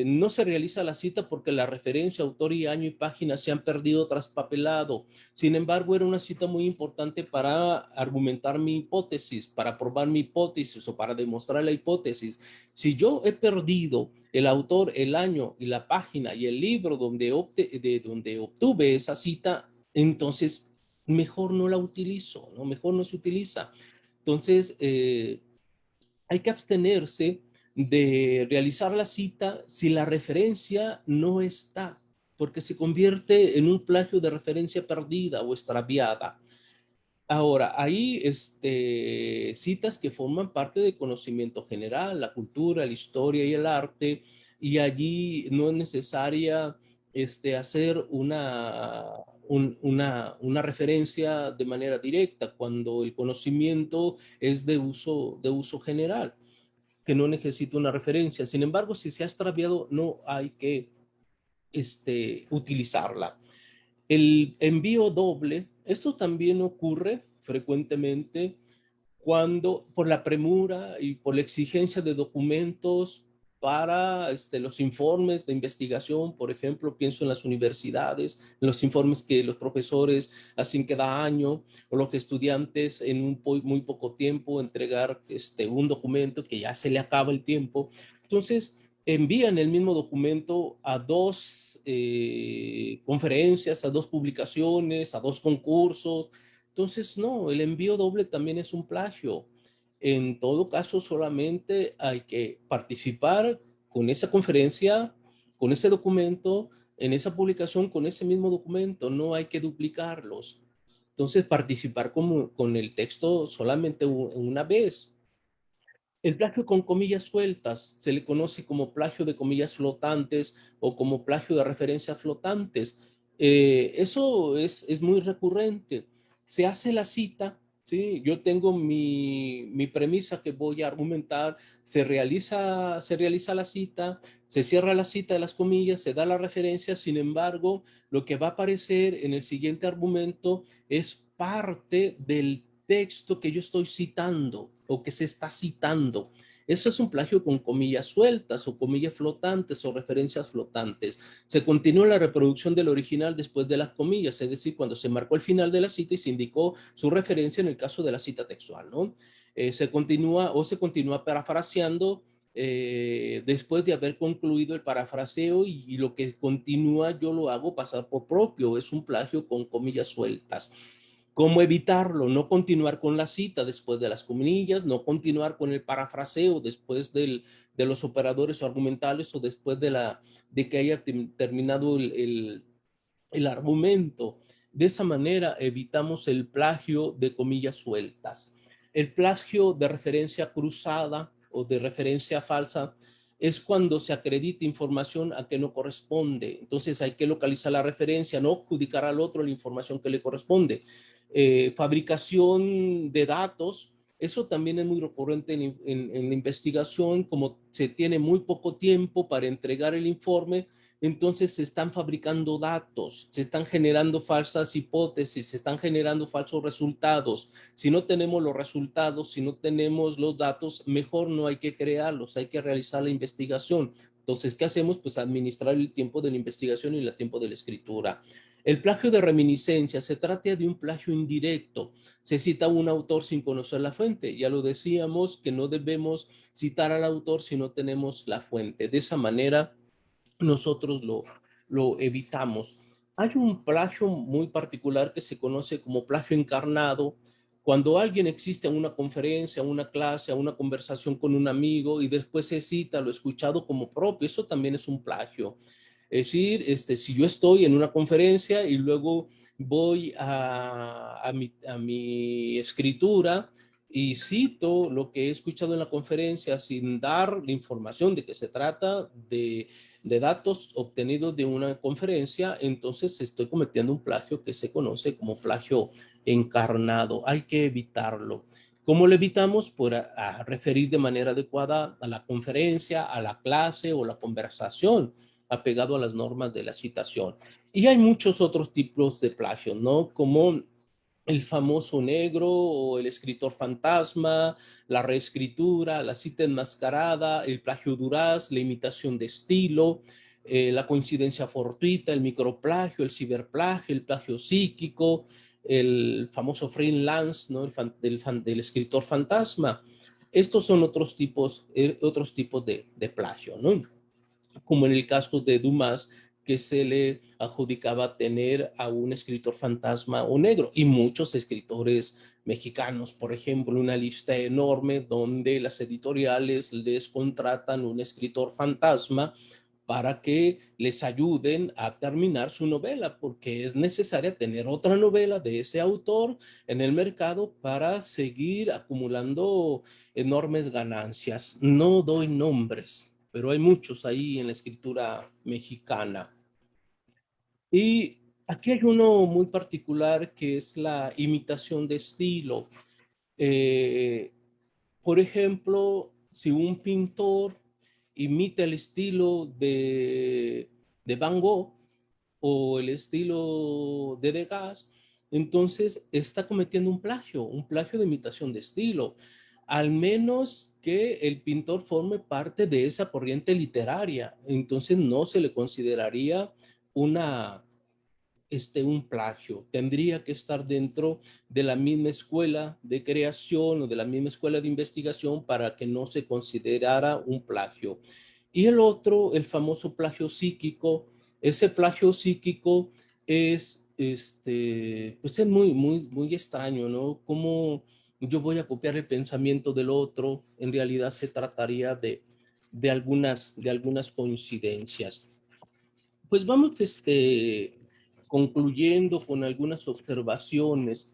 No se realiza la cita porque la referencia, autor y año y página se han perdido traspapelado. Sin embargo, era una cita muy importante para argumentar mi hipótesis, para probar mi hipótesis o para demostrar la hipótesis. Si yo he perdido el autor, el año y la página y el libro donde obtuve esa cita, entonces mejor no la utilizo, ¿no? Mejor no se utiliza. Entonces, hay que abstenerse de realizar la cita si la referencia no está, porque se convierte en un plagio de referencia perdida o extraviada. Ahora, hay citas que forman parte del conocimiento general, la cultura, la historia y el arte, y allí no es necesaria hacer una referencia de manera directa cuando el conocimiento es de uso general, que no necesita una referencia. Sin embargo, si se ha extraviado, no hay que utilizarla. El envío doble, esto también ocurre frecuentemente cuando por la premura y por la exigencia de documentos para los informes de investigación, por ejemplo, pienso en las universidades, en los informes que los profesores hacen cada año, o los estudiantes en muy poco tiempo entregar un documento que ya se le acaba el tiempo. Entonces, envían el mismo documento a 2 conferencias, a 2 publicaciones, a 2 concursos. Entonces, no, el envío doble también es un plagio. En todo caso, solamente hay que participar con esa conferencia, con ese documento, en esa publicación, con ese mismo documento, no hay que duplicarlos. Entonces, participar con el texto solamente una vez. El plagio con comillas sueltas se le conoce como plagio de comillas flotantes o como plagio de referencias flotantes. Eso es muy recurrente. Se hace la cita, ¿sí? Yo tengo mi premisa que voy a argumentar, se realiza la cita, se cierra la cita de las comillas, se da la referencia, sin embargo, lo que va a aparecer en el siguiente argumento es parte del texto que yo estoy citando o que se está citando. Eso es un plagio con comillas sueltas o comillas flotantes o referencias flotantes. Se continúa la reproducción del original después de las comillas, es decir, cuando se marcó el final de la cita y se indicó su referencia en el caso de la cita textual, ¿no? Se continúa parafraseando después de haber concluido el parafraseo y lo que continúa yo lo hago pasar por propio, es un plagio con comillas sueltas. ¿Cómo evitarlo? No continuar con la cita después de las comillas, no continuar con el parafraseo después de los operadores o argumentales o después de que haya terminado el argumento. De esa manera evitamos el plagio de comillas sueltas. El plagio de referencia cruzada o de referencia falsa es cuando se acredita información a que no corresponde. Entonces hay que localizar la referencia, no adjudicar al otro la información que le corresponde. Fabricación de datos, eso también es muy recurrente en la investigación, como se tiene muy poco tiempo para entregar el informe, entonces se están fabricando datos, se están generando falsas hipótesis, se están generando falsos resultados. Si no tenemos los resultados, si no tenemos los datos, mejor no hay que crearlos, hay que realizar la investigación. Entonces, ¿qué hacemos? Pues administrar el tiempo de la investigación y el tiempo de la escritura. El plagio de reminiscencia se trata de un plagio indirecto. Se cita a un autor sin conocer la fuente. Ya lo decíamos que no debemos citar al autor si no tenemos la fuente. De esa manera, nosotros lo evitamos. Hay un plagio muy particular que se conoce como plagio encarnado, cuando alguien existe en una conferencia, una clase, una conversación con un amigo y después se cita lo escuchado como propio, eso también es un plagio. Es decir, si yo estoy en una conferencia y luego voy a mi escritura y cito lo que he escuchado en la conferencia sin dar la información de que se trata de datos obtenidos de una conferencia, entonces estoy cometiendo un plagio que se conoce como plagio encarnado. Hay que evitarlo. ¿Cómo lo evitamos? Por a referir de manera adecuada a la conferencia, a la clase o la conversación, apegado a las normas de la citación. Y hay muchos otros tipos de plagio, ¿no? Como el famoso negro o el escritor fantasma, la reescritura, la cita enmascarada, el plagio duraz, la imitación de estilo, la coincidencia fortuita, el microplagio, el ciberplagio, el plagio psíquico, el famoso freelance, ¿no? del escritor fantasma. Estos son otros tipos de plagio, ¿no? Como en el caso de Dumas, que se le adjudicaba tener a un escritor fantasma o negro, y muchos escritores mexicanos, por ejemplo, una lista enorme donde las editoriales les contratan un escritor fantasma para que les ayuden a terminar su novela, porque es necesaria tener otra novela de ese autor en el mercado para seguir acumulando enormes ganancias. No doy nombres, pero hay muchos ahí en la escritura mexicana. Y aquí hay uno muy particular que es la imitación de estilo. Eh, por ejemplo, si un pintor imita el estilo de Van Gogh o el estilo de Degas, entonces está cometiendo un plagio de imitación de estilo, al menos que el pintor forme parte de esa corriente literaria, entonces no se le consideraría una, un plagio. Tendría que estar dentro de la misma escuela de creación o de la misma escuela de investigación para que no se considerara un plagio. Y el otro, el famoso plagio psíquico, ese plagio psíquico es, pues es muy extraño, ¿no? Cómo yo voy a copiar el pensamiento del otro, en realidad se trataría de algunas coincidencias. Pues vamos concluyendo con algunas observaciones.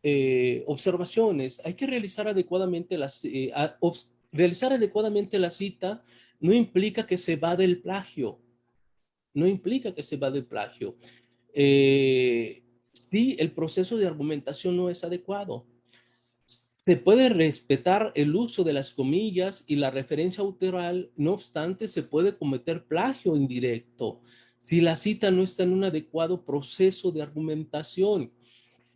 Hay que realizar adecuadamente realizar adecuadamente la cita no implica que se va del plagio, no implica que se va del plagio. Si el proceso de argumentación no es adecuado, se puede respetar el uso de las comillas y la referencia autoral, no obstante, se puede cometer plagio indirecto si la cita no está en un adecuado proceso de argumentación.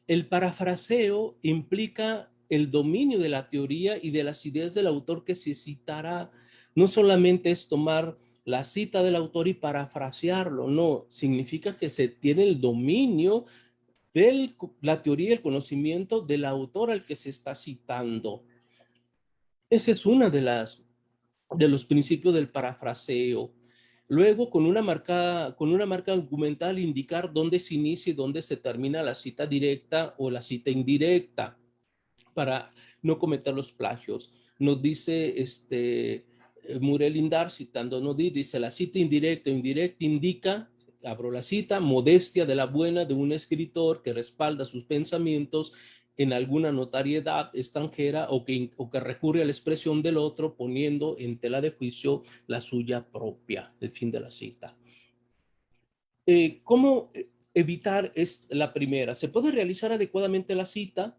El parafraseo implica el dominio de la teoría y de las ideas del autor que se citará. No solamente es tomar la cita del autor y parafrasearlo, no, significa que se tiene el dominio de la teoría y el conocimiento del autor al que se está citando. Ese es una de los principios del parafraseo. Luego, con una marca argumental, indicar dónde se inicia y dónde se termina la cita directa o la cita indirecta para no cometer los plagios. Nos dice Muriel Indar, citando Nodí, dice: la cita indirecta o indirecta indica, abro la cita, modestia de la buena de un escritor que respalda sus pensamientos en alguna notariedad extranjera o que recurre a la expresión del otro poniendo en tela de juicio la suya propia. El fin de la cita. ¿Cómo evitar la primera? Se puede realizar adecuadamente la cita,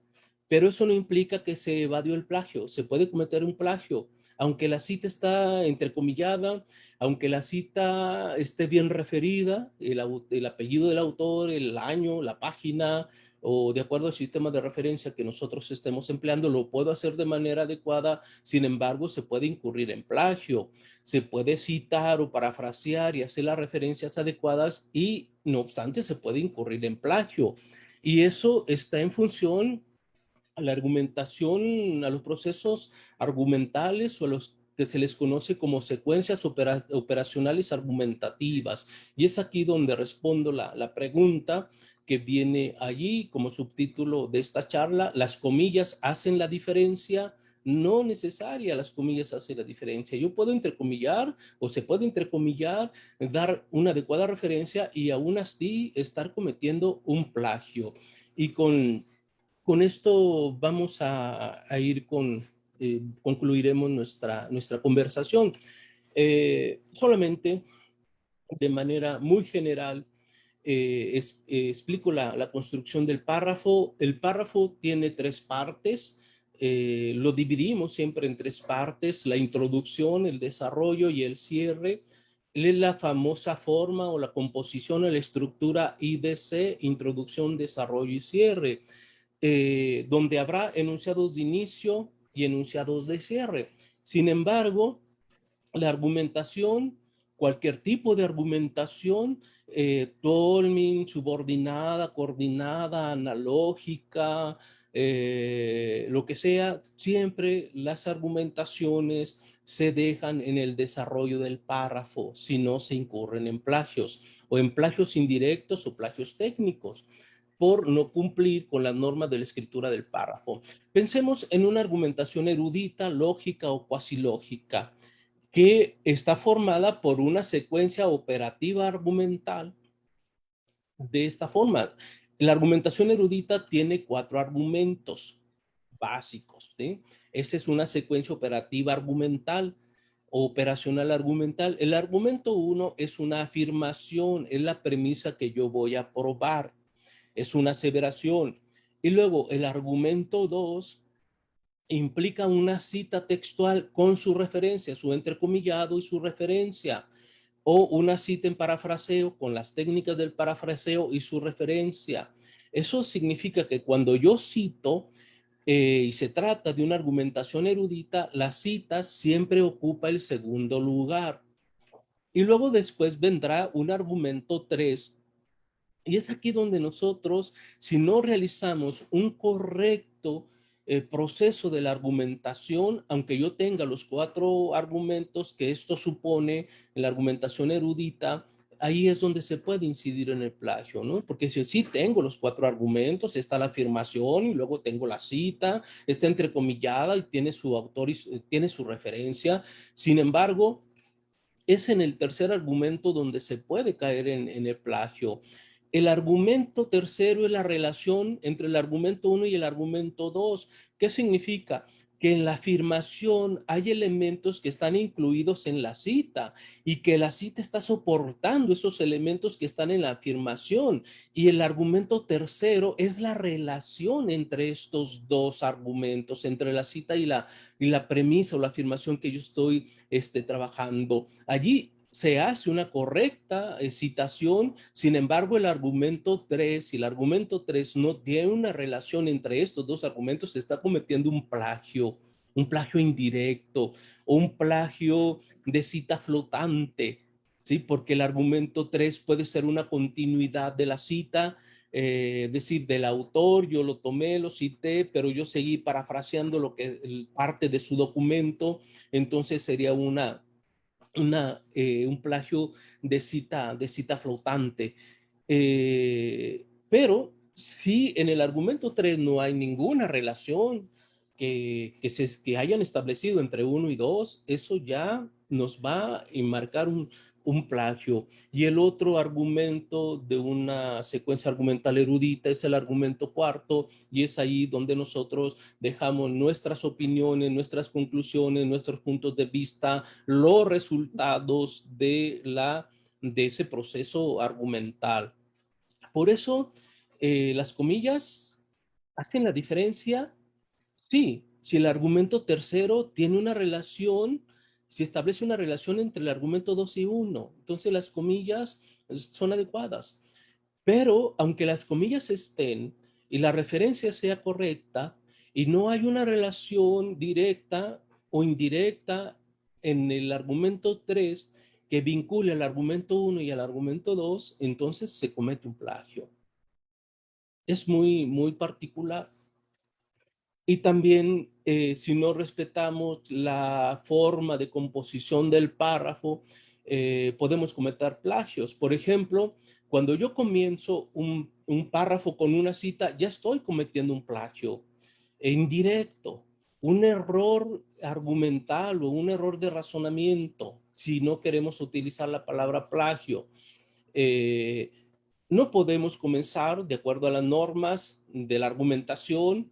pero eso no implica que se evadió el plagio. Se puede cometer un plagio, aunque la cita está entrecomillada, aunque la cita esté bien referida, el apellido del autor, el año, la página, o de acuerdo al sistema de referencia que nosotros estemos empleando, lo puedo hacer de manera adecuada. Sin embargo, se puede incurrir en plagio. Se puede citar o parafrasear y hacer las referencias adecuadas y, no obstante, se puede incurrir en plagio. Y eso está en función a la argumentación, a los procesos argumentales o a los que se les conoce como secuencias operacionales argumentativas. Y es aquí donde respondo la pregunta que viene allí como subtítulo de esta charla: ¿las comillas hacen la diferencia? No necesaria, las comillas hacen la diferencia. Yo puedo entrecomillar o se puede entrecomillar, dar una adecuada referencia y aún así estar cometiendo un plagio. Y con esto vamos a ir concluiremos nuestra conversación. Solamente de manera muy general explico la construcción del párrafo. El párrafo tiene tres partes. Lo dividimos siempre en tres partes: la introducción, el desarrollo y el cierre. Es la famosa forma o la composición o la estructura IDC: introducción, desarrollo y cierre, donde habrá enunciados de inicio y enunciados de cierre. Sin embargo, la argumentación, cualquier tipo de argumentación, tolming, subordinada, coordinada, analógica, lo que sea, siempre las argumentaciones se dejan en el desarrollo del párrafo, si no se incurren en plagios, o en plagios indirectos o plagios técnicos, por no cumplir con las normas de la escritura del párrafo. Pensemos en una argumentación erudita, lógica o cuasilógica, que está formada por una secuencia operativa argumental de esta forma. La argumentación erudita tiene 4 argumentos básicos, ¿sí? Esa es una secuencia operativa argumental o operacional argumental. El argumento 1 es una afirmación, es la premisa que yo voy a probar, es una aseveración. Y luego el argumento 2 implica una cita textual con su referencia, su entrecomillado y su referencia, o una cita en parafraseo con las técnicas del parafraseo y su referencia. Eso significa que cuando yo cito y se trata de una argumentación erudita, la cita siempre ocupa el segundo lugar. Y luego después vendrá un argumento 3. Y es aquí donde nosotros, si no realizamos un correcto proceso de la argumentación, aunque yo tenga los 4 argumentos que esto supone en la argumentación erudita, ahí es donde se puede incidir en el plagio, ¿no? Porque si sí tengo los 4 argumentos, está la afirmación y luego tengo la cita, está entrecomillada y tiene su autor y tiene su referencia. Sin embargo, es en el tercer argumento donde se puede caer en el plagio. El argumento tercero es la relación entre el argumento 1 y el argumento 2. ¿Qué significa? Que en la afirmación hay elementos que están incluidos en la cita y que la cita está soportando esos elementos que están en la afirmación. Y el argumento tercero es la relación entre estos dos argumentos, entre la cita y la premisa o la afirmación que yo estoy trabajando. Allí se hace una correcta citación, sin embargo el argumento 3, si el argumento 3 no tiene una relación entre estos dos argumentos, se está cometiendo un plagio indirecto o un plagio de cita flotante, ¿sí? Porque el argumento 3 puede ser una continuidad de la cita, decir, del autor, yo lo tomé, lo cité, pero yo seguí parafraseando lo que parte de su documento, entonces sería un plagio de cita flotante. Pero si en el argumento 3 no hay ninguna relación que hayan establecido entre 1 y 2, eso ya nos va a enmarcar un plagio. Y el otro argumento de una secuencia argumental erudita es el argumento cuarto, y es ahí donde nosotros dejamos nuestras opiniones, nuestras conclusiones, nuestros puntos de vista, los resultados de ese proceso argumental. Por eso, las comillas hacen la diferencia. Sí, si el argumento tercero tiene una relación, si establece una relación entre el argumento 2 y 1, entonces las comillas son adecuadas. Pero aunque las comillas estén y la referencia sea correcta y no hay una relación directa o indirecta en el argumento 3 que vincule al argumento 1 y al argumento 2, entonces se comete un plagio. Es muy particular. Y también, si no respetamos la forma de composición del párrafo, podemos cometer plagios. Por ejemplo, cuando yo comienzo un párrafo con una cita, ya estoy cometiendo un plagio indirecto, un error argumental o un error de razonamiento, si no queremos utilizar la palabra plagio. Eh, no podemos comenzar, de acuerdo a las normas de la argumentación,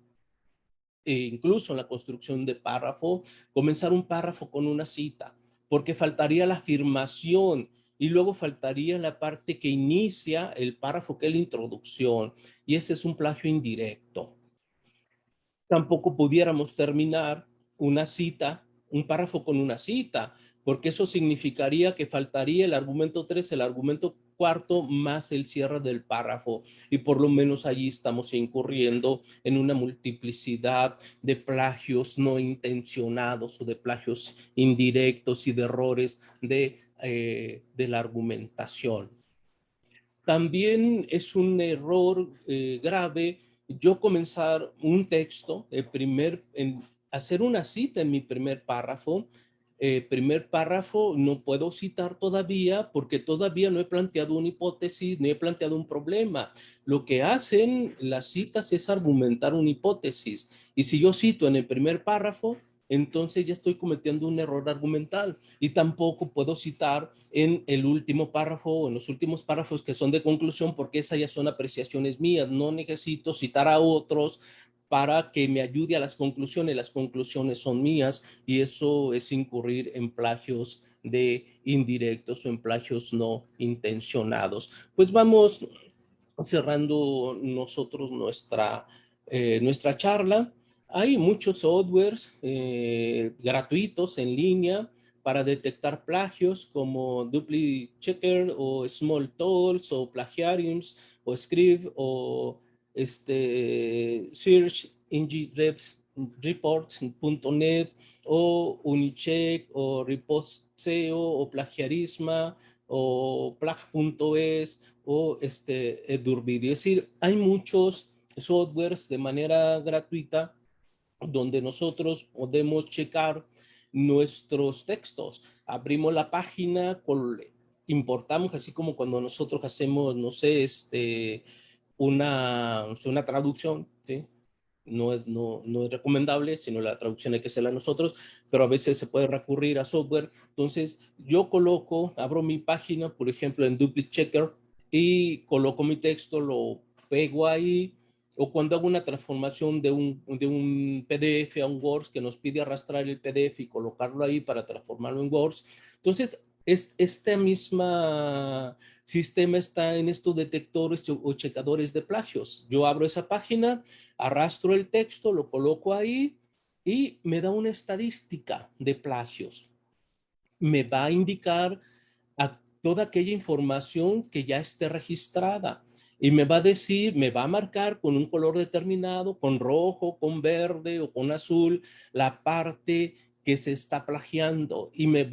incluso en la construcción de párrafo, comenzar un párrafo con una cita, porque faltaría la afirmación y luego faltaría la parte que inicia el párrafo, que es la introducción, y ese es un plagio indirecto. Tampoco pudiéramos terminar una cita, un párrafo con una cita, porque eso significaría que faltaría el argumento 3, el argumento cuarto, más el cierre del párrafo, y por lo menos allí estamos incurriendo en una multiplicidad de plagios no intencionados o de plagios indirectos y de errores de la argumentación. También es un error grave yo comenzar un texto, hacer una cita en mi primer párrafo. Primer párrafo no puedo citar todavía porque todavía no he planteado una hipótesis ni he planteado un problema. Lo que hacen las citas es argumentar una hipótesis. Y si yo cito en el primer párrafo, entonces ya estoy cometiendo un error argumental, y tampoco puedo citar en el último párrafo o en los últimos párrafos que son de conclusión, porque esas ya son apreciaciones mías. No necesito citar a otros para que me ayude a las conclusiones son mías, y eso es incurrir en plagios de indirectos o en plagios no intencionados. Pues vamos cerrando nosotros nuestra charla. Hay muchos softwares gratuitos en línea para detectar plagios, como DupliChecker o Smalltalk o Plagiariums o Scribe o Search Engine Reports.net o Unicheck o Reposteo o Plagiarisma o plag.es o Edurvideo. Es decir, hay muchos softwares de manera gratuita donde nosotros podemos checar nuestros textos. Abrimos la página, importamos, así como cuando nosotros hacemos, no sé, una traducción, ¿sí? No es recomendable, sino la traducción hay que hacerla nosotros, pero a veces se puede recurrir a software. Entonces, yo abro mi página, por ejemplo, en Duplicate Checker y coloco mi texto, lo pego ahí, o cuando hago una transformación de un PDF a un Word que nos pide arrastrar el PDF y colocarlo ahí para transformarlo en Word. Entonces, esta misma sistema está en estos detectores o checadores de plagios. Yo abro esa página, arrastro el texto, lo coloco ahí y me da una estadística de plagios. Me va a indicar a toda aquella información que ya esté registrada y me va a decir, me va a marcar con un color determinado, con rojo, con verde o con azul, la parte que se está plagiando y me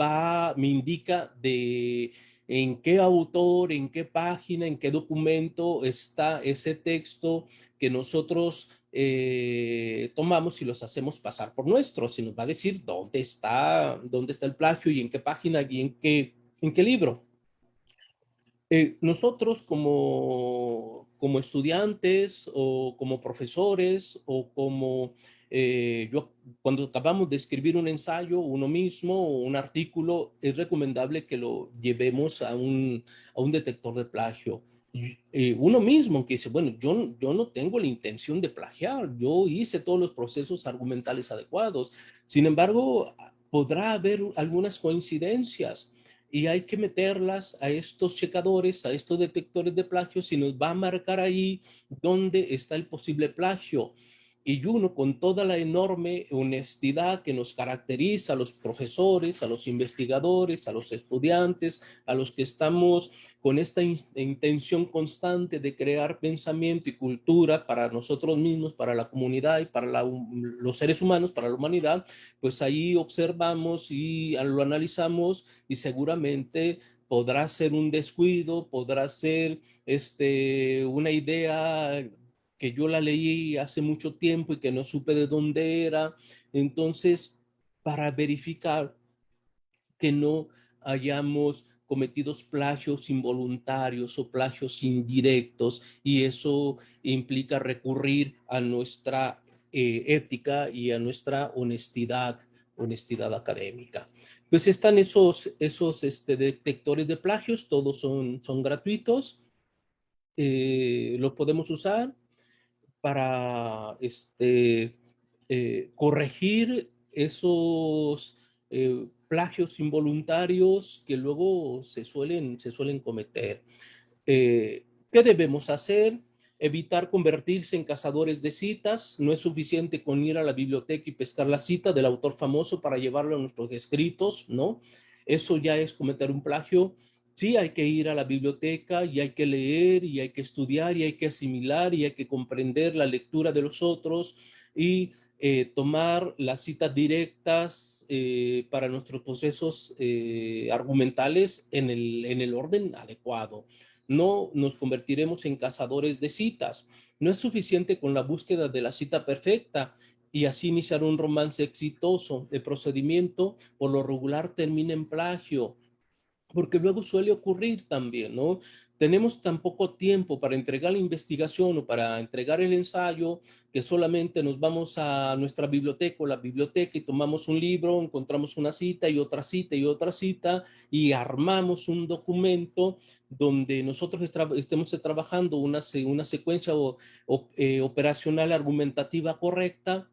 indica de en qué autor, en qué página, en qué documento está ese texto que nosotros tomamos y los hacemos pasar por nuestros, y nos va a decir dónde está el plagio y en qué página y en qué libro. Nosotros como estudiantes o como profesores o yo, cuando acabamos de escribir un ensayo, uno mismo o un artículo, es recomendable que lo llevemos a un detector de plagio. Uno mismo que dice, bueno, yo no tengo la intención de plagiar, yo hice todos los procesos argumentales adecuados. Sin embargo, podrá haber algunas coincidencias y hay que meterlas a estos checadores, a estos detectores de plagios, y nos va a marcar ahí dónde está el posible plagio. Y uno, con toda la enorme honestidad que nos caracteriza a los profesores, a los investigadores, a los estudiantes, a los que estamos con esta intención constante de crear pensamiento y cultura para nosotros mismos, para la comunidad y para los seres humanos, para la humanidad, pues ahí observamos y lo analizamos, y seguramente podrá ser un descuido, podrá ser una idea que yo la leí hace mucho tiempo y que no supe de dónde era. Entonces, para verificar que no hayamos cometidos plagios involuntarios o plagios indirectos, y eso implica recurrir a nuestra ética y a nuestra honestidad académica. Pues están esos detectores de plagios, todos son gratuitos, los podemos usar para corregir esos plagios involuntarios que luego se suelen cometer. ¿Qué debemos hacer? Evitar convertirse en cazadores de citas. No es suficiente con ir a la biblioteca y pescar la cita del autor famoso para llevarlo a nuestros escritos, ¿no? Eso ya es cometer un plagio. Sí, hay que ir a la biblioteca y hay que leer y hay que estudiar y hay que asimilar y hay que comprender la lectura de los otros y tomar las citas directas para nuestros procesos argumentales en el orden adecuado. No nos convertiremos en cazadores de citas. No es suficiente con la búsqueda de la cita perfecta y así iniciar un romance exitoso. El procedimiento por lo regular termina en plagio, porque luego suele ocurrir también, ¿no? Tenemos tan poco tiempo para entregar la investigación o para entregar el ensayo, que solamente nos vamos a nuestra biblioteca o la biblioteca y tomamos un libro, encontramos una cita y otra cita y otra cita y armamos un documento donde nosotros estemos trabajando una secuencia operacional argumentativa correcta.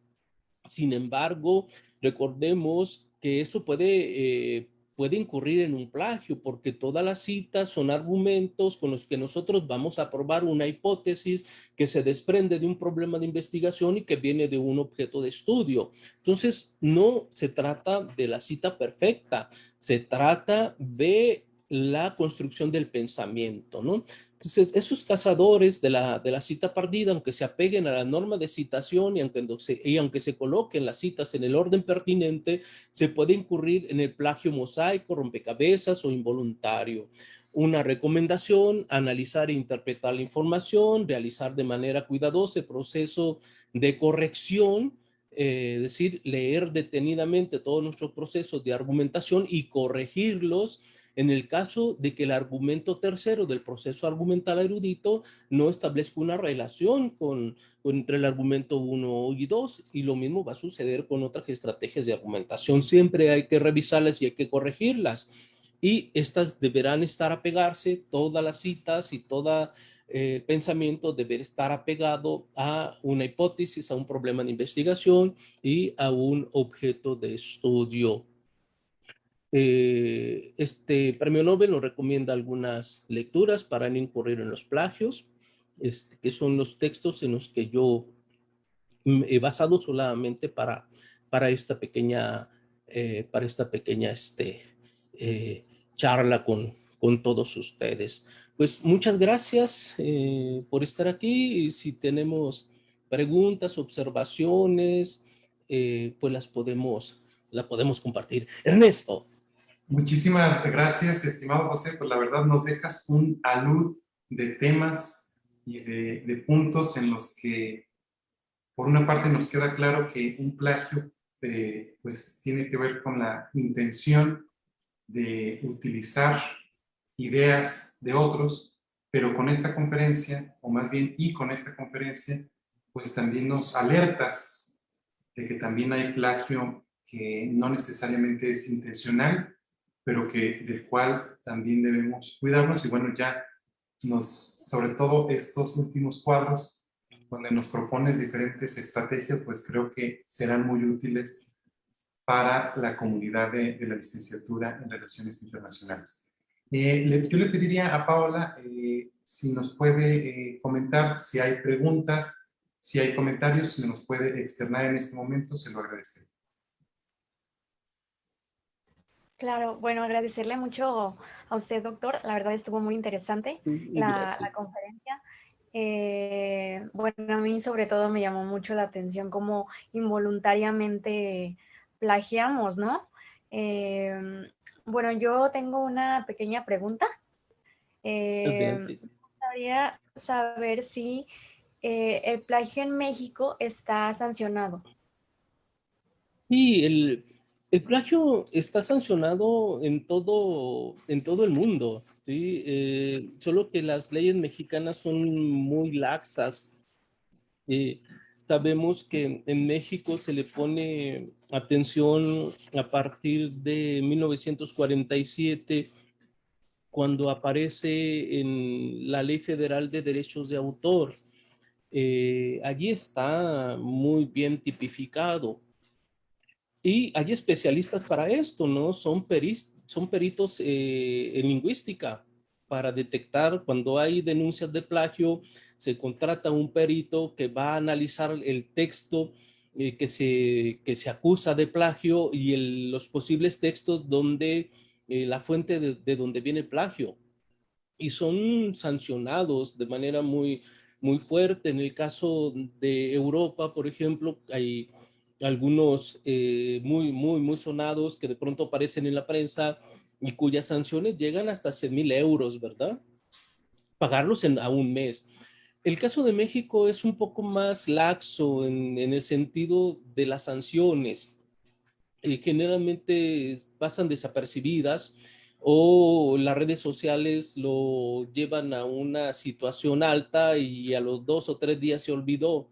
Sin embargo, recordemos que eso puede incurrir en un plagio, porque todas las citas son argumentos con los que nosotros vamos a probar una hipótesis que se desprende de un problema de investigación y que viene de un objeto de estudio. Entonces, no se trata de la cita perfecta, se trata de la construcción del pensamiento, ¿no? Entonces, esos cazadores de la cita perdida, aunque se apeguen a la norma de citación y aunque se coloquen las citas en el orden pertinente, se puede incurrir en el plagio mosaico, rompecabezas o involuntario. Una recomendación: analizar e interpretar la información, realizar de manera cuidadosa el proceso de corrección, es decir, leer detenidamente todos nuestros procesos de argumentación y corregirlos en el caso de que el argumento tercero del proceso argumental erudito no establezca una relación entre el argumento 1 y 2, y lo mismo va a suceder con otras estrategias de argumentación. Siempre hay que revisarlas y hay que corregirlas, y estas deberán estar apegarse, todas las citas y todo pensamiento debe estar apegado a una hipótesis, a un problema de investigación y a un objeto de estudio. Este premio Nobel nos recomienda algunas lecturas para no incurrir en los plagios, que son los textos en los que yo he basado solamente para esta pequeña, eh, charla con todos ustedes. Pues muchas gracias por estar aquí, y si tenemos preguntas, observaciones, pues la podemos compartir. Ernesto. Muchísimas gracias, estimado José. Pues la verdad nos dejas un alud de temas y de puntos en los que, por una parte, nos queda claro que un plagio pues tiene que ver con la intención de utilizar ideas de otros, pero con esta conferencia, o más bien y con esta conferencia, pues también nos alertas de que también hay plagio que no necesariamente es intencional, pero del cual también debemos cuidarnos. Y bueno, ya sobre todo estos últimos cuadros, donde nos propones diferentes estrategias, pues creo que serán muy útiles para la comunidad de la licenciatura en Relaciones Internacionales. Yo le pediría a Paola si nos puede comentar si hay preguntas, si hay comentarios, si nos puede externar en este momento, se lo agradecería. Claro, bueno, agradecerle mucho a usted, doctor. La verdad estuvo muy interesante la conferencia. Bueno, a mí sobre todo me llamó mucho la atención cómo involuntariamente plagiamos, ¿no? Bueno, yo tengo una pequeña pregunta. Me gustaría saber si el plagio en México está sancionado. Sí, el plagio está sancionado en todo el mundo, ¿sí? Solo que las leyes mexicanas son muy laxas. Sabemos que en México se le pone atención a partir de 1947, cuando aparece en la Ley Federal de Derechos de Autor. Allí está muy bien tipificado. Y hay especialistas para esto, ¿no? Son peritos en lingüística para detectar cuando hay denuncias de plagio. Se contrata un perito que va a analizar el texto que se acusa de plagio y los posibles textos donde la fuente de donde viene el plagio. Y son sancionados de manera muy, muy fuerte. En el caso de Europa, por ejemplo, hay algunos muy sonados que de pronto aparecen en la prensa y cuyas sanciones llegan hasta 100,000 euros, ¿verdad? Pagarlos a un mes. El caso de México es un poco más laxo en el sentido de las sanciones. Generalmente pasan desapercibidas, o las redes sociales lo llevan a una situación alta y a los 2 o 3 días se olvidó.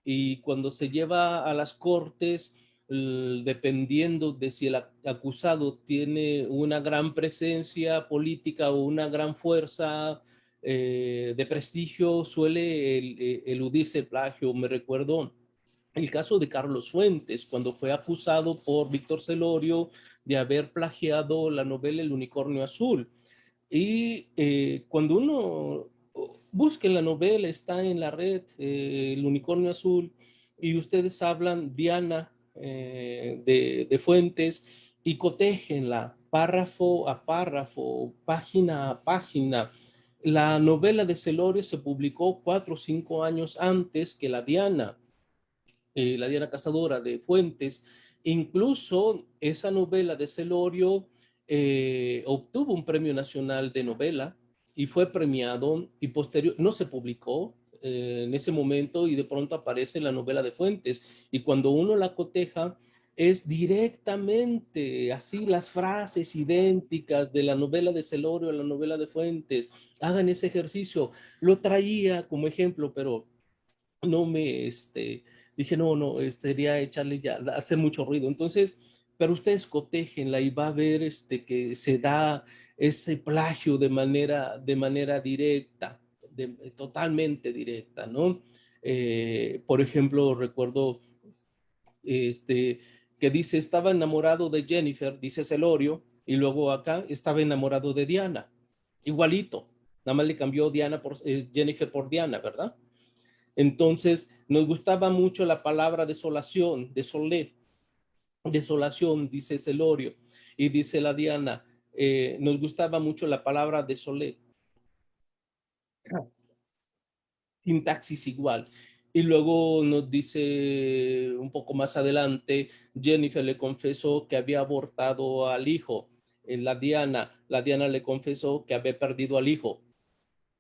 Y cuando se lleva a las cortes, dependiendo de si el acusado tiene una gran presencia política o una gran fuerza de prestigio, suele eludirse el plagio. Me recuerdo el caso de Carlos Fuentes, cuando fue acusado por Víctor Celorio de haber plagiado la novela El Unicornio Azul. Y cuando uno busque la novela, está en la red, El Unicornio Azul, y ustedes hablan Diana de Fuentes y cotéjenla párrafo a párrafo, página a página. La novela de Celorio se publicó 4 o 5 años antes que la Diana Cazadora de Fuentes. Incluso esa novela de Celorio obtuvo un premio nacional de novela y fue premiado, y posterior no se publicó en ese momento, y de pronto aparece la novela de Fuentes, y cuando uno la coteja, es directamente así las frases idénticas de la novela de Celorio a la novela de Fuentes. Hagan ese ejercicio. Lo traía como ejemplo, pero no me, dije, no, sería echarle ya, hacer mucho ruido. Entonces, pero ustedes cotéjenla y va a ver que se da ese plagio de manera directa, totalmente directa, ¿no? Por ejemplo, recuerdo este, que dice, estaba enamorado de Jennifer, dice Celorio, y luego acá estaba enamorado de Diana, igualito, nada más le cambió Diana por, Jennifer por Diana, ¿verdad? Entonces, nos gustaba mucho la palabra desolación, desolación, dice Celorio, y dice la Diana, nos gustaba mucho la palabra desolé, sintaxis igual. Y luego nos dice un poco más adelante, Jennifer le confesó que había abortado al hijo. La Diana le confesó que había perdido al hijo.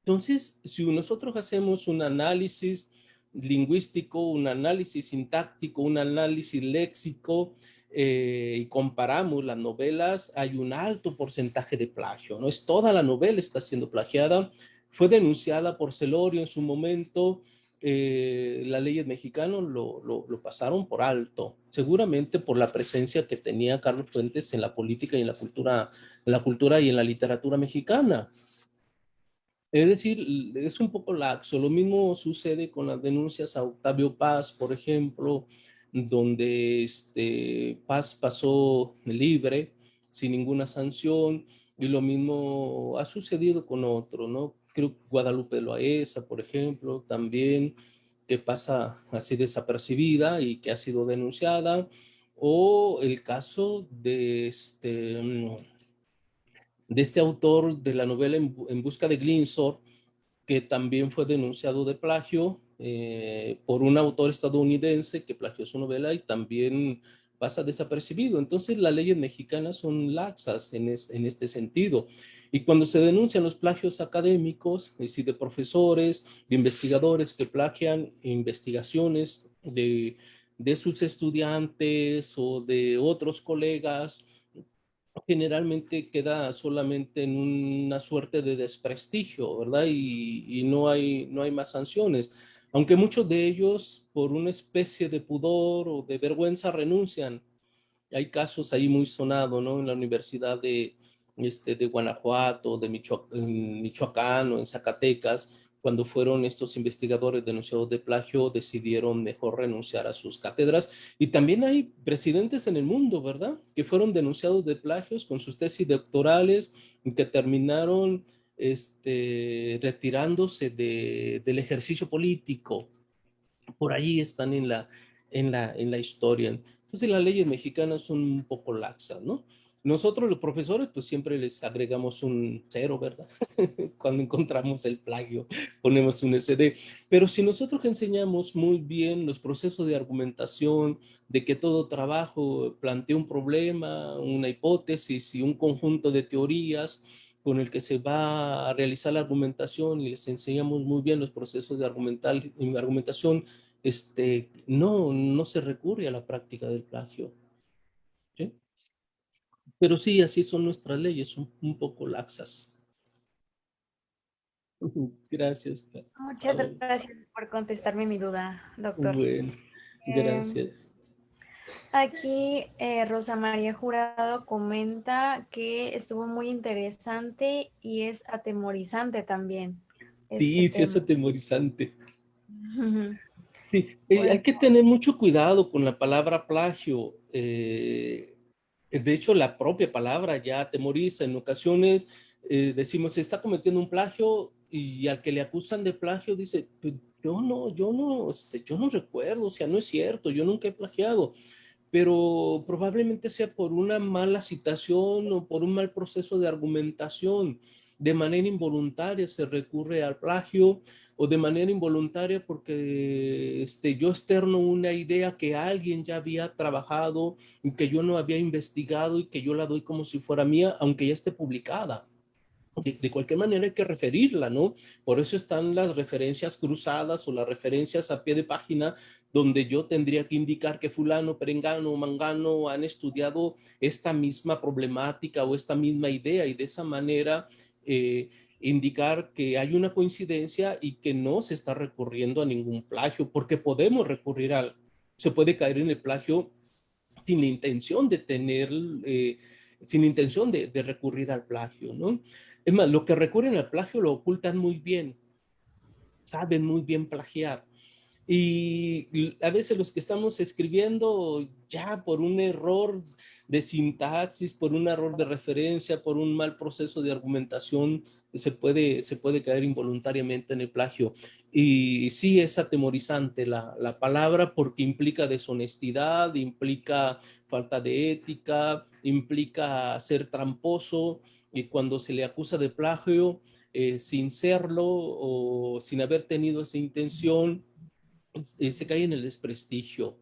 Entonces, si nosotros hacemos un análisis lingüístico, un análisis sintáctico, un análisis léxico, y comparamos las novelas, hay un alto porcentaje de plagio, ¿no? Es toda la novela está siendo plagiada. Fue denunciada por Celorio en su momento. Las leyes mexicanas lo pasaron por alto, seguramente por la presencia que tenía Carlos Fuentes en la política y en la cultura y en la literatura mexicana. Es decir, es un poco laxo. Lo mismo sucede con las denuncias a Octavio Paz, por ejemplo, donde Paz pasó libre, sin ninguna sanción, y lo mismo ha sucedido con otros, ¿no? Creo que Guadalupe Loaesa, por ejemplo, también, que pasa así desapercibida y que ha sido denunciada, o el caso de este autor de la novela En busca de Glimsor, que también fue denunciado de plagio por un autor estadounidense que plagió su novela y también pasa desapercibido. Entonces las leyes mexicanas son laxas en este sentido. Y cuando se denuncian los plagios académicos, es decir, de profesores, de investigadores que plagian investigaciones de sus estudiantes o de otros colegas, generalmente queda solamente en una suerte de desprestigio, ¿verdad? Y no hay más sanciones. Aunque muchos de ellos, por una especie de pudor o de vergüenza, renuncian. Hay casos ahí muy sonados, ¿no? En la Universidad de Guanajuato, en Michoacán o en Zacatecas, cuando fueron estos investigadores denunciados de plagio, decidieron mejor renunciar a sus cátedras. Y también hay presidentes en el mundo, ¿verdad? Que fueron denunciados de plagios con sus tesis doctorales y que terminaron retirándose del ejercicio político. Por ahí están en la historia. Entonces las leyes mexicanas son un poco laxas, ¿no? Nosotros los profesores pues siempre les agregamos un cero, ¿verdad? Cuando encontramos el plagio ponemos un SD. Pero si nosotros enseñamos muy bien los procesos de argumentación, de que todo trabajo plantea un problema, una hipótesis y un conjunto de teorías con el que se va a realizar la argumentación y les enseñamos muy bien los procesos de argumentación, no se recurre a la práctica del plagio, ¿sí? Pero sí, así son nuestras leyes, son un poco laxas. Gracias, Muchas Pablo. gracias por contestarme mi duda, doctor. Bueno, Em, gracias. Aquí Rosa María Jurado comenta que estuvo muy interesante y es atemorizante también este Sí, sí es tema. atemorizante. Sí, Bueno, hay que tener mucho cuidado con la palabra plagio. De hecho, la propia palabra ya atemoriza. En ocasiones decimos, se está cometiendo un plagio y al que le acusan de plagio dice, pues, yo no recuerdo, o sea, no es cierto, yo nunca he plagiado, pero probablemente sea por una mala citación o por un mal proceso de argumentación. De manera involuntaria se recurre al plagio o de manera involuntaria porque yo externo una idea que alguien ya había trabajado y que yo no había investigado y que yo la doy como si fuera mía, aunque ya esté publicada. De cualquier manera hay que referirla, ¿no? Por eso están las referencias cruzadas o las referencias a pie de página, donde yo tendría que indicar que fulano, perengano, mangano han estudiado esta misma problemática o esta misma idea, y de esa manera indicar que hay una coincidencia y que no se está recurriendo a ningún plagio, porque podemos recurrir se puede caer en el plagio sin la intención de tener, sin intención de recurrir al plagio, ¿no? Es más, lo que recurren al plagio lo ocultan muy bien, saben muy bien plagiar. Y a veces los que estamos escribiendo ya por un error de sintaxis, por un error de referencia, por un mal proceso de argumentación, se puede caer involuntariamente en el plagio. Y sí es atemorizante la palabra, porque implica deshonestidad, implica falta de ética, implica ser tramposo, y cuando se le acusa de plagio, sin serlo o sin haber tenido esa intención, se cae en el desprestigio,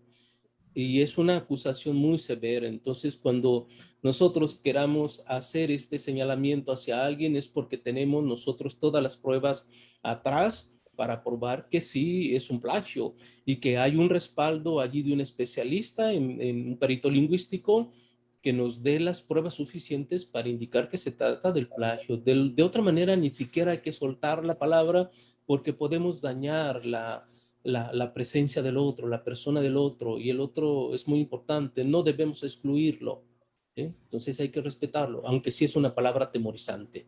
y es una acusación muy severa. Entonces, cuando nosotros queramos hacer este señalamiento hacia alguien, es porque tenemos nosotros todas las pruebas atrás para probar que sí es un plagio, y que hay un respaldo allí de un especialista en un perito lingüístico que nos dé las pruebas suficientes para indicar que se trata del plagio. De otra manera, ni siquiera hay que soltar la palabra, porque podemos dañar la presencia del otro, la persona del otro, y el otro es muy importante, no debemos excluirlo, ¿sí? Entonces hay que respetarlo, aunque sí es una palabra atemorizante.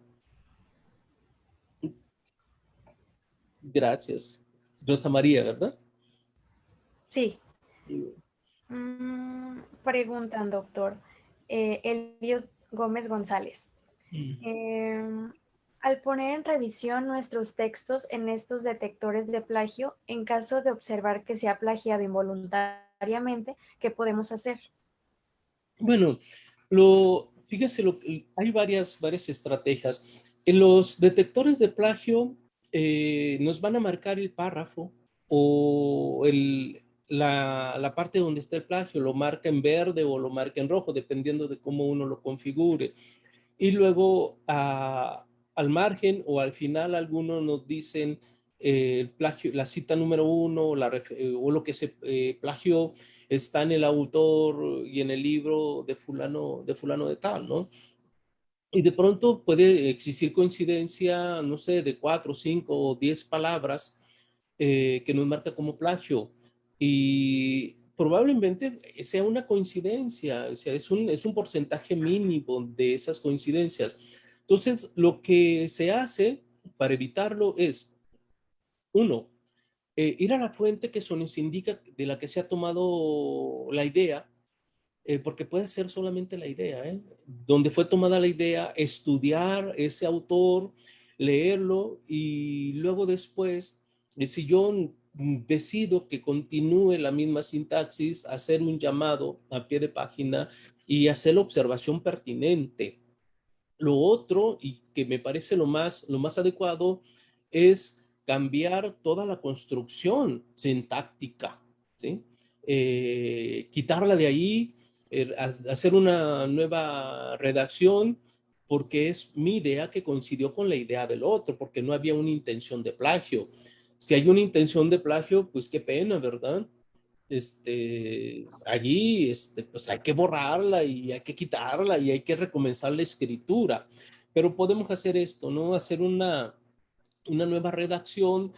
Gracias. Rosa María, ¿verdad? Sí. Preguntan, doctor. Eliot Gómez González. Al poner en revisión nuestros textos en estos detectores de plagio, en caso de observar que se ha plagiado involuntariamente, ¿qué podemos hacer? Bueno, fíjese, hay varias estrategias. En los detectores de plagio nos van a marcar el párrafo o la parte donde está el plagio, lo marca en verde o lo marca en rojo, dependiendo de cómo uno lo configure. Y luego al margen o al final algunos nos dicen el plagio, la cita número 1 o lo que se plagió está en el autor y en el libro de fulano de tal, ¿no? Y de pronto puede existir coincidencia, no sé, de 4, 5 o 10 palabras que nos marca como plagio. Y probablemente sea una coincidencia, o sea, es un porcentaje mínimo de esas coincidencias. Entonces, lo que se hace para evitarlo es, uno, ir a la fuente que se nos indica de la que se ha tomado la idea, porque puede ser solamente la idea, donde fue tomada la idea, estudiar ese autor, leerlo, y luego después, si yo decido que continúe la misma sintaxis, hacer un llamado a pie de página y hacer la observación pertinente. Lo otro, y que me parece lo más adecuado, es cambiar toda la construcción sintáctica, ¿sí? Quitarla de ahí, hacer una nueva redacción, porque es mi idea que coincidió con la idea del otro, porque no había una intención de plagio. Si hay una intención de plagio, pues qué pena, ¿verdad? Allí, pues hay que borrarla y hay que quitarla y hay que recomenzar la escritura. Pero podemos hacer esto, ¿no? Hacer una nueva redacción,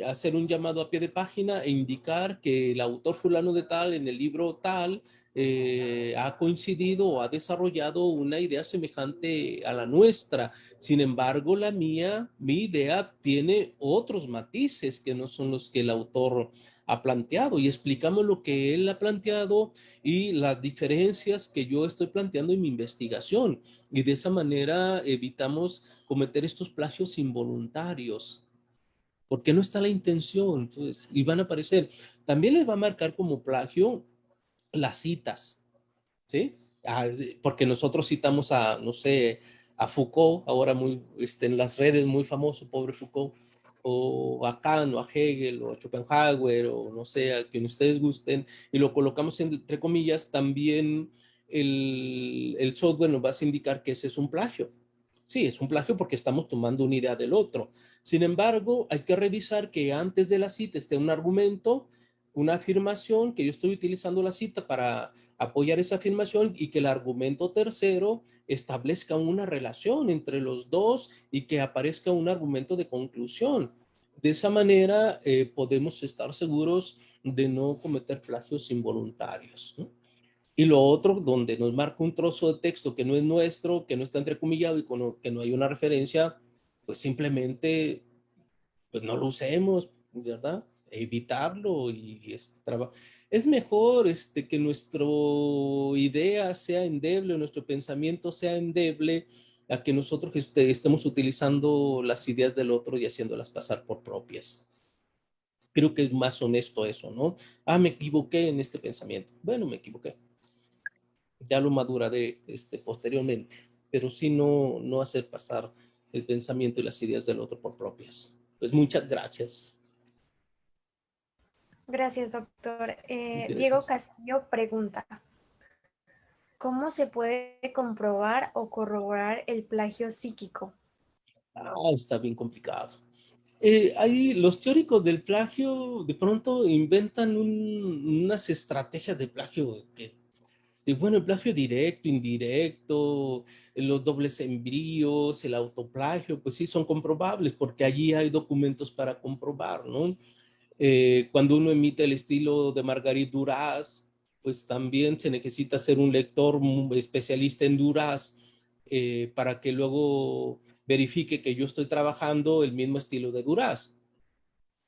hacer un llamado a pie de página e indicar que el autor fulano de tal en el libro tal ha coincidido o ha desarrollado una idea semejante a la nuestra. Sin embargo, mi idea tiene otros matices que no son los que el autor ha planteado, y explicamos lo que él ha planteado y las diferencias que yo estoy planteando en mi investigación, y de esa manera evitamos cometer estos plagios involuntarios, porque no está la intención, pues, y van a aparecer. También les va a marcar como plagio las citas, ¿sí? Porque nosotros citamos a, no sé, a Foucault, ahora muy, en las redes muy famoso, pobre Foucault, o a Kant, o a Hegel, o a Schopenhauer, o no sé, a quien ustedes gusten, y lo colocamos entre comillas, también el software nos va a indicar que ese es un plagio, Sí, es un plagio porque estamos tomando una idea del otro. Sin embargo, hay que revisar que antes de la cita esté un argumento, una afirmación, que yo estoy utilizando la cita para apoyar esa afirmación y que el argumento tercero establezca una relación entre los dos y que aparezca un argumento de conclusión. De esa manera podemos estar seguros de no cometer plagios involuntarios, ¿no? Y lo otro, donde nos marca un trozo de texto que no es nuestro, que no está entrecomillado y que no hay una referencia, pues simplemente pues no lo usemos, ¿verdad? Evitarlo y es mejor que nuestra idea sea endeble, nuestro pensamiento sea endeble, a que nosotros estemos utilizando las ideas del otro y haciéndolas pasar por propias. Creo que es más honesto eso, ¿no? Ah, me equivoqué en este pensamiento. Bueno, me equivoqué, ya lo maduraré posteriormente, pero sí no hacer pasar el pensamiento y las ideas del otro por propias. Pues muchas gracias. Gracias, doctor. Diego Gracias. Castillo pregunta, ¿cómo se puede comprobar o corroborar el plagio psíquico? Está bien complicado. Ahí los teóricos del plagio de pronto inventan unas estrategias de plagio y bueno, el plagio directo, indirecto, los dobles envíos, el autoplagio, pues sí son comprobables porque allí hay documentos para comprobar, ¿no? Cuando uno emite el estilo de Margarit Duras, pues también se necesita ser un lector especialista en Duras para que luego verifique que yo estoy trabajando el mismo estilo de Duras,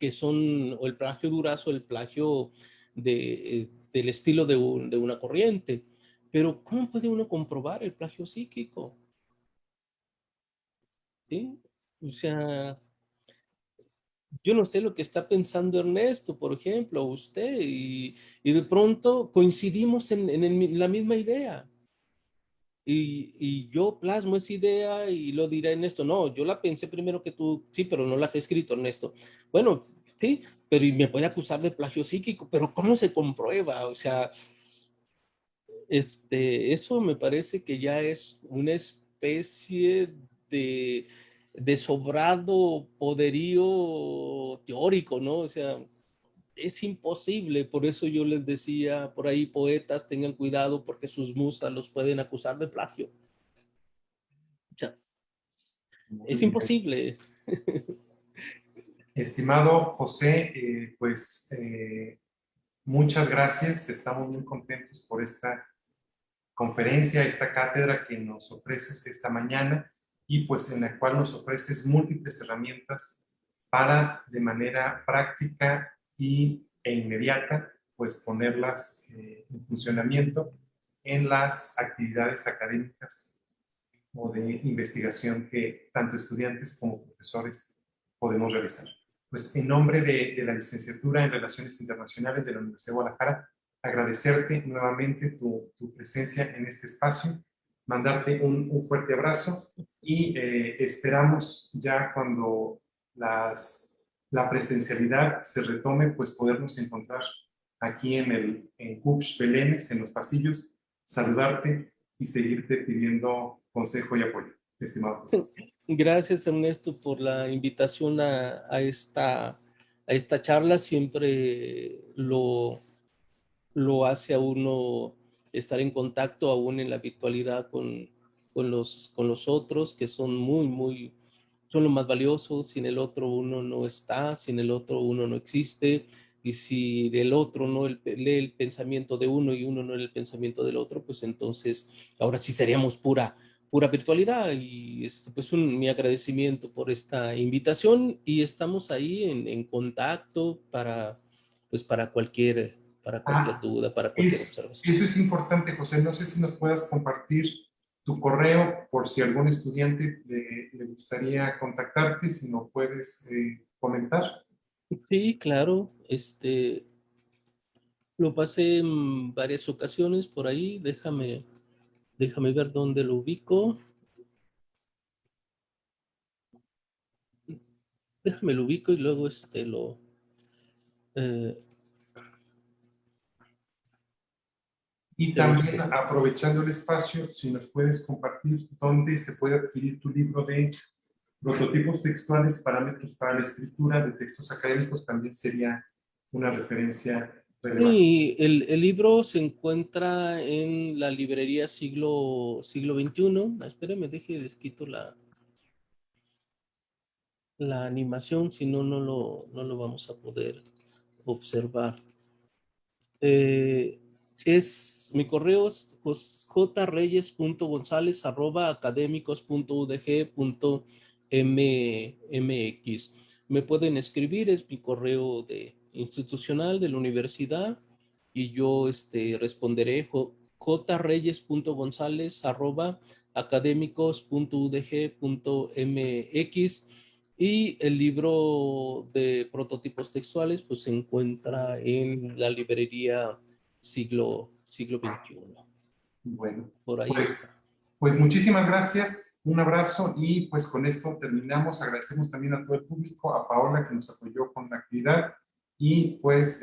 que son o el plagio Duras o el plagio del estilo de una corriente. Pero ¿cómo puede uno comprobar el plagio psíquico? ¿Sí? O sea, yo no sé lo que está pensando Ernesto, por ejemplo, usted, y de pronto coincidimos en la misma idea. Y yo plasmo esa idea y lo diré Ernesto, no, yo la pensé primero que tú, sí, pero no la he escrito Ernesto. Bueno, sí, pero y me puede acusar de plagio psíquico, pero ¿cómo se comprueba? O sea, eso me parece que ya es una especie de, de sobrado poderío teórico, ¿no? O sea, es imposible, por eso yo les decía por ahí, poetas, tengan cuidado porque sus musas los pueden acusar de plagio. O sea, Muy es bien. imposible. Estimado José, muchas gracias. Estamos muy contentos por esta conferencia, esta cátedra que nos ofreces esta mañana y pues en la cual nos ofreces múltiples herramientas para de manera práctica e inmediata pues ponerlas en funcionamiento en las actividades académicas o de investigación que tanto estudiantes como profesores podemos realizar. Pues en nombre de la licenciatura en Relaciones Internacionales de la Universidad de Guadalajara, agradecerte nuevamente tu presencia en este espacio, mandarte un fuerte abrazo y esperamos ya cuando la presencialidad se retome, pues podernos encontrar aquí en CUPS Belénes, en los pasillos, saludarte y seguirte pidiendo consejo y apoyo, estimado José. Gracias, Ernesto, por la invitación a esta charla. Siempre lo hace a uno estar en contacto aún en la virtualidad con los otros, que son son lo más valioso. Sin el otro uno no está, sin el otro uno no existe. Y si del otro no lee el pensamiento de uno y uno no lee el pensamiento del otro, pues entonces ahora sí seríamos pura virtualidad. Y pues mi agradecimiento por esta invitación y estamos ahí en contacto pues para cualquier Ah, duda, para cualquier observación. eso es importante, José. No sé si nos puedas compartir tu correo por si algún estudiante le gustaría contactarte, si no puedes comentar. Sí, claro, lo pasé en varias ocasiones por ahí, déjame ver dónde lo ubico, déjame lo ubico y luego eh, Y también, aprovechando el espacio, si nos puedes compartir dónde se puede adquirir tu libro de prototipos textuales, parámetros para la escritura de textos académicos, también sería una referencia relevante. Sí, el libro se encuentra en la librería siglo XXI. Espérenme, les quito la animación, si no, no lo vamos a poder observar. Mi correo es jreyes.gonzalez@academicos.udg.mx. Me pueden escribir, es mi correo institucional de la universidad y yo responderé jreyes.gonzalez@academicos.udg.mx. Y el libro de prototipos textuales pues se encuentra en la librería siglo XXI. Bueno, Por ahí está. pues muchísimas gracias, un abrazo y pues con esto terminamos. Agradecemos también a todo el público, a Paola que nos apoyó con la actividad y pues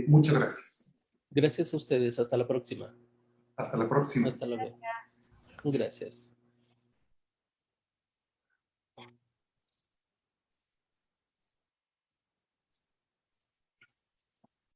muchas gracias. Gracias a ustedes, hasta la próxima. Hasta la próxima. Hasta luego. Gracias.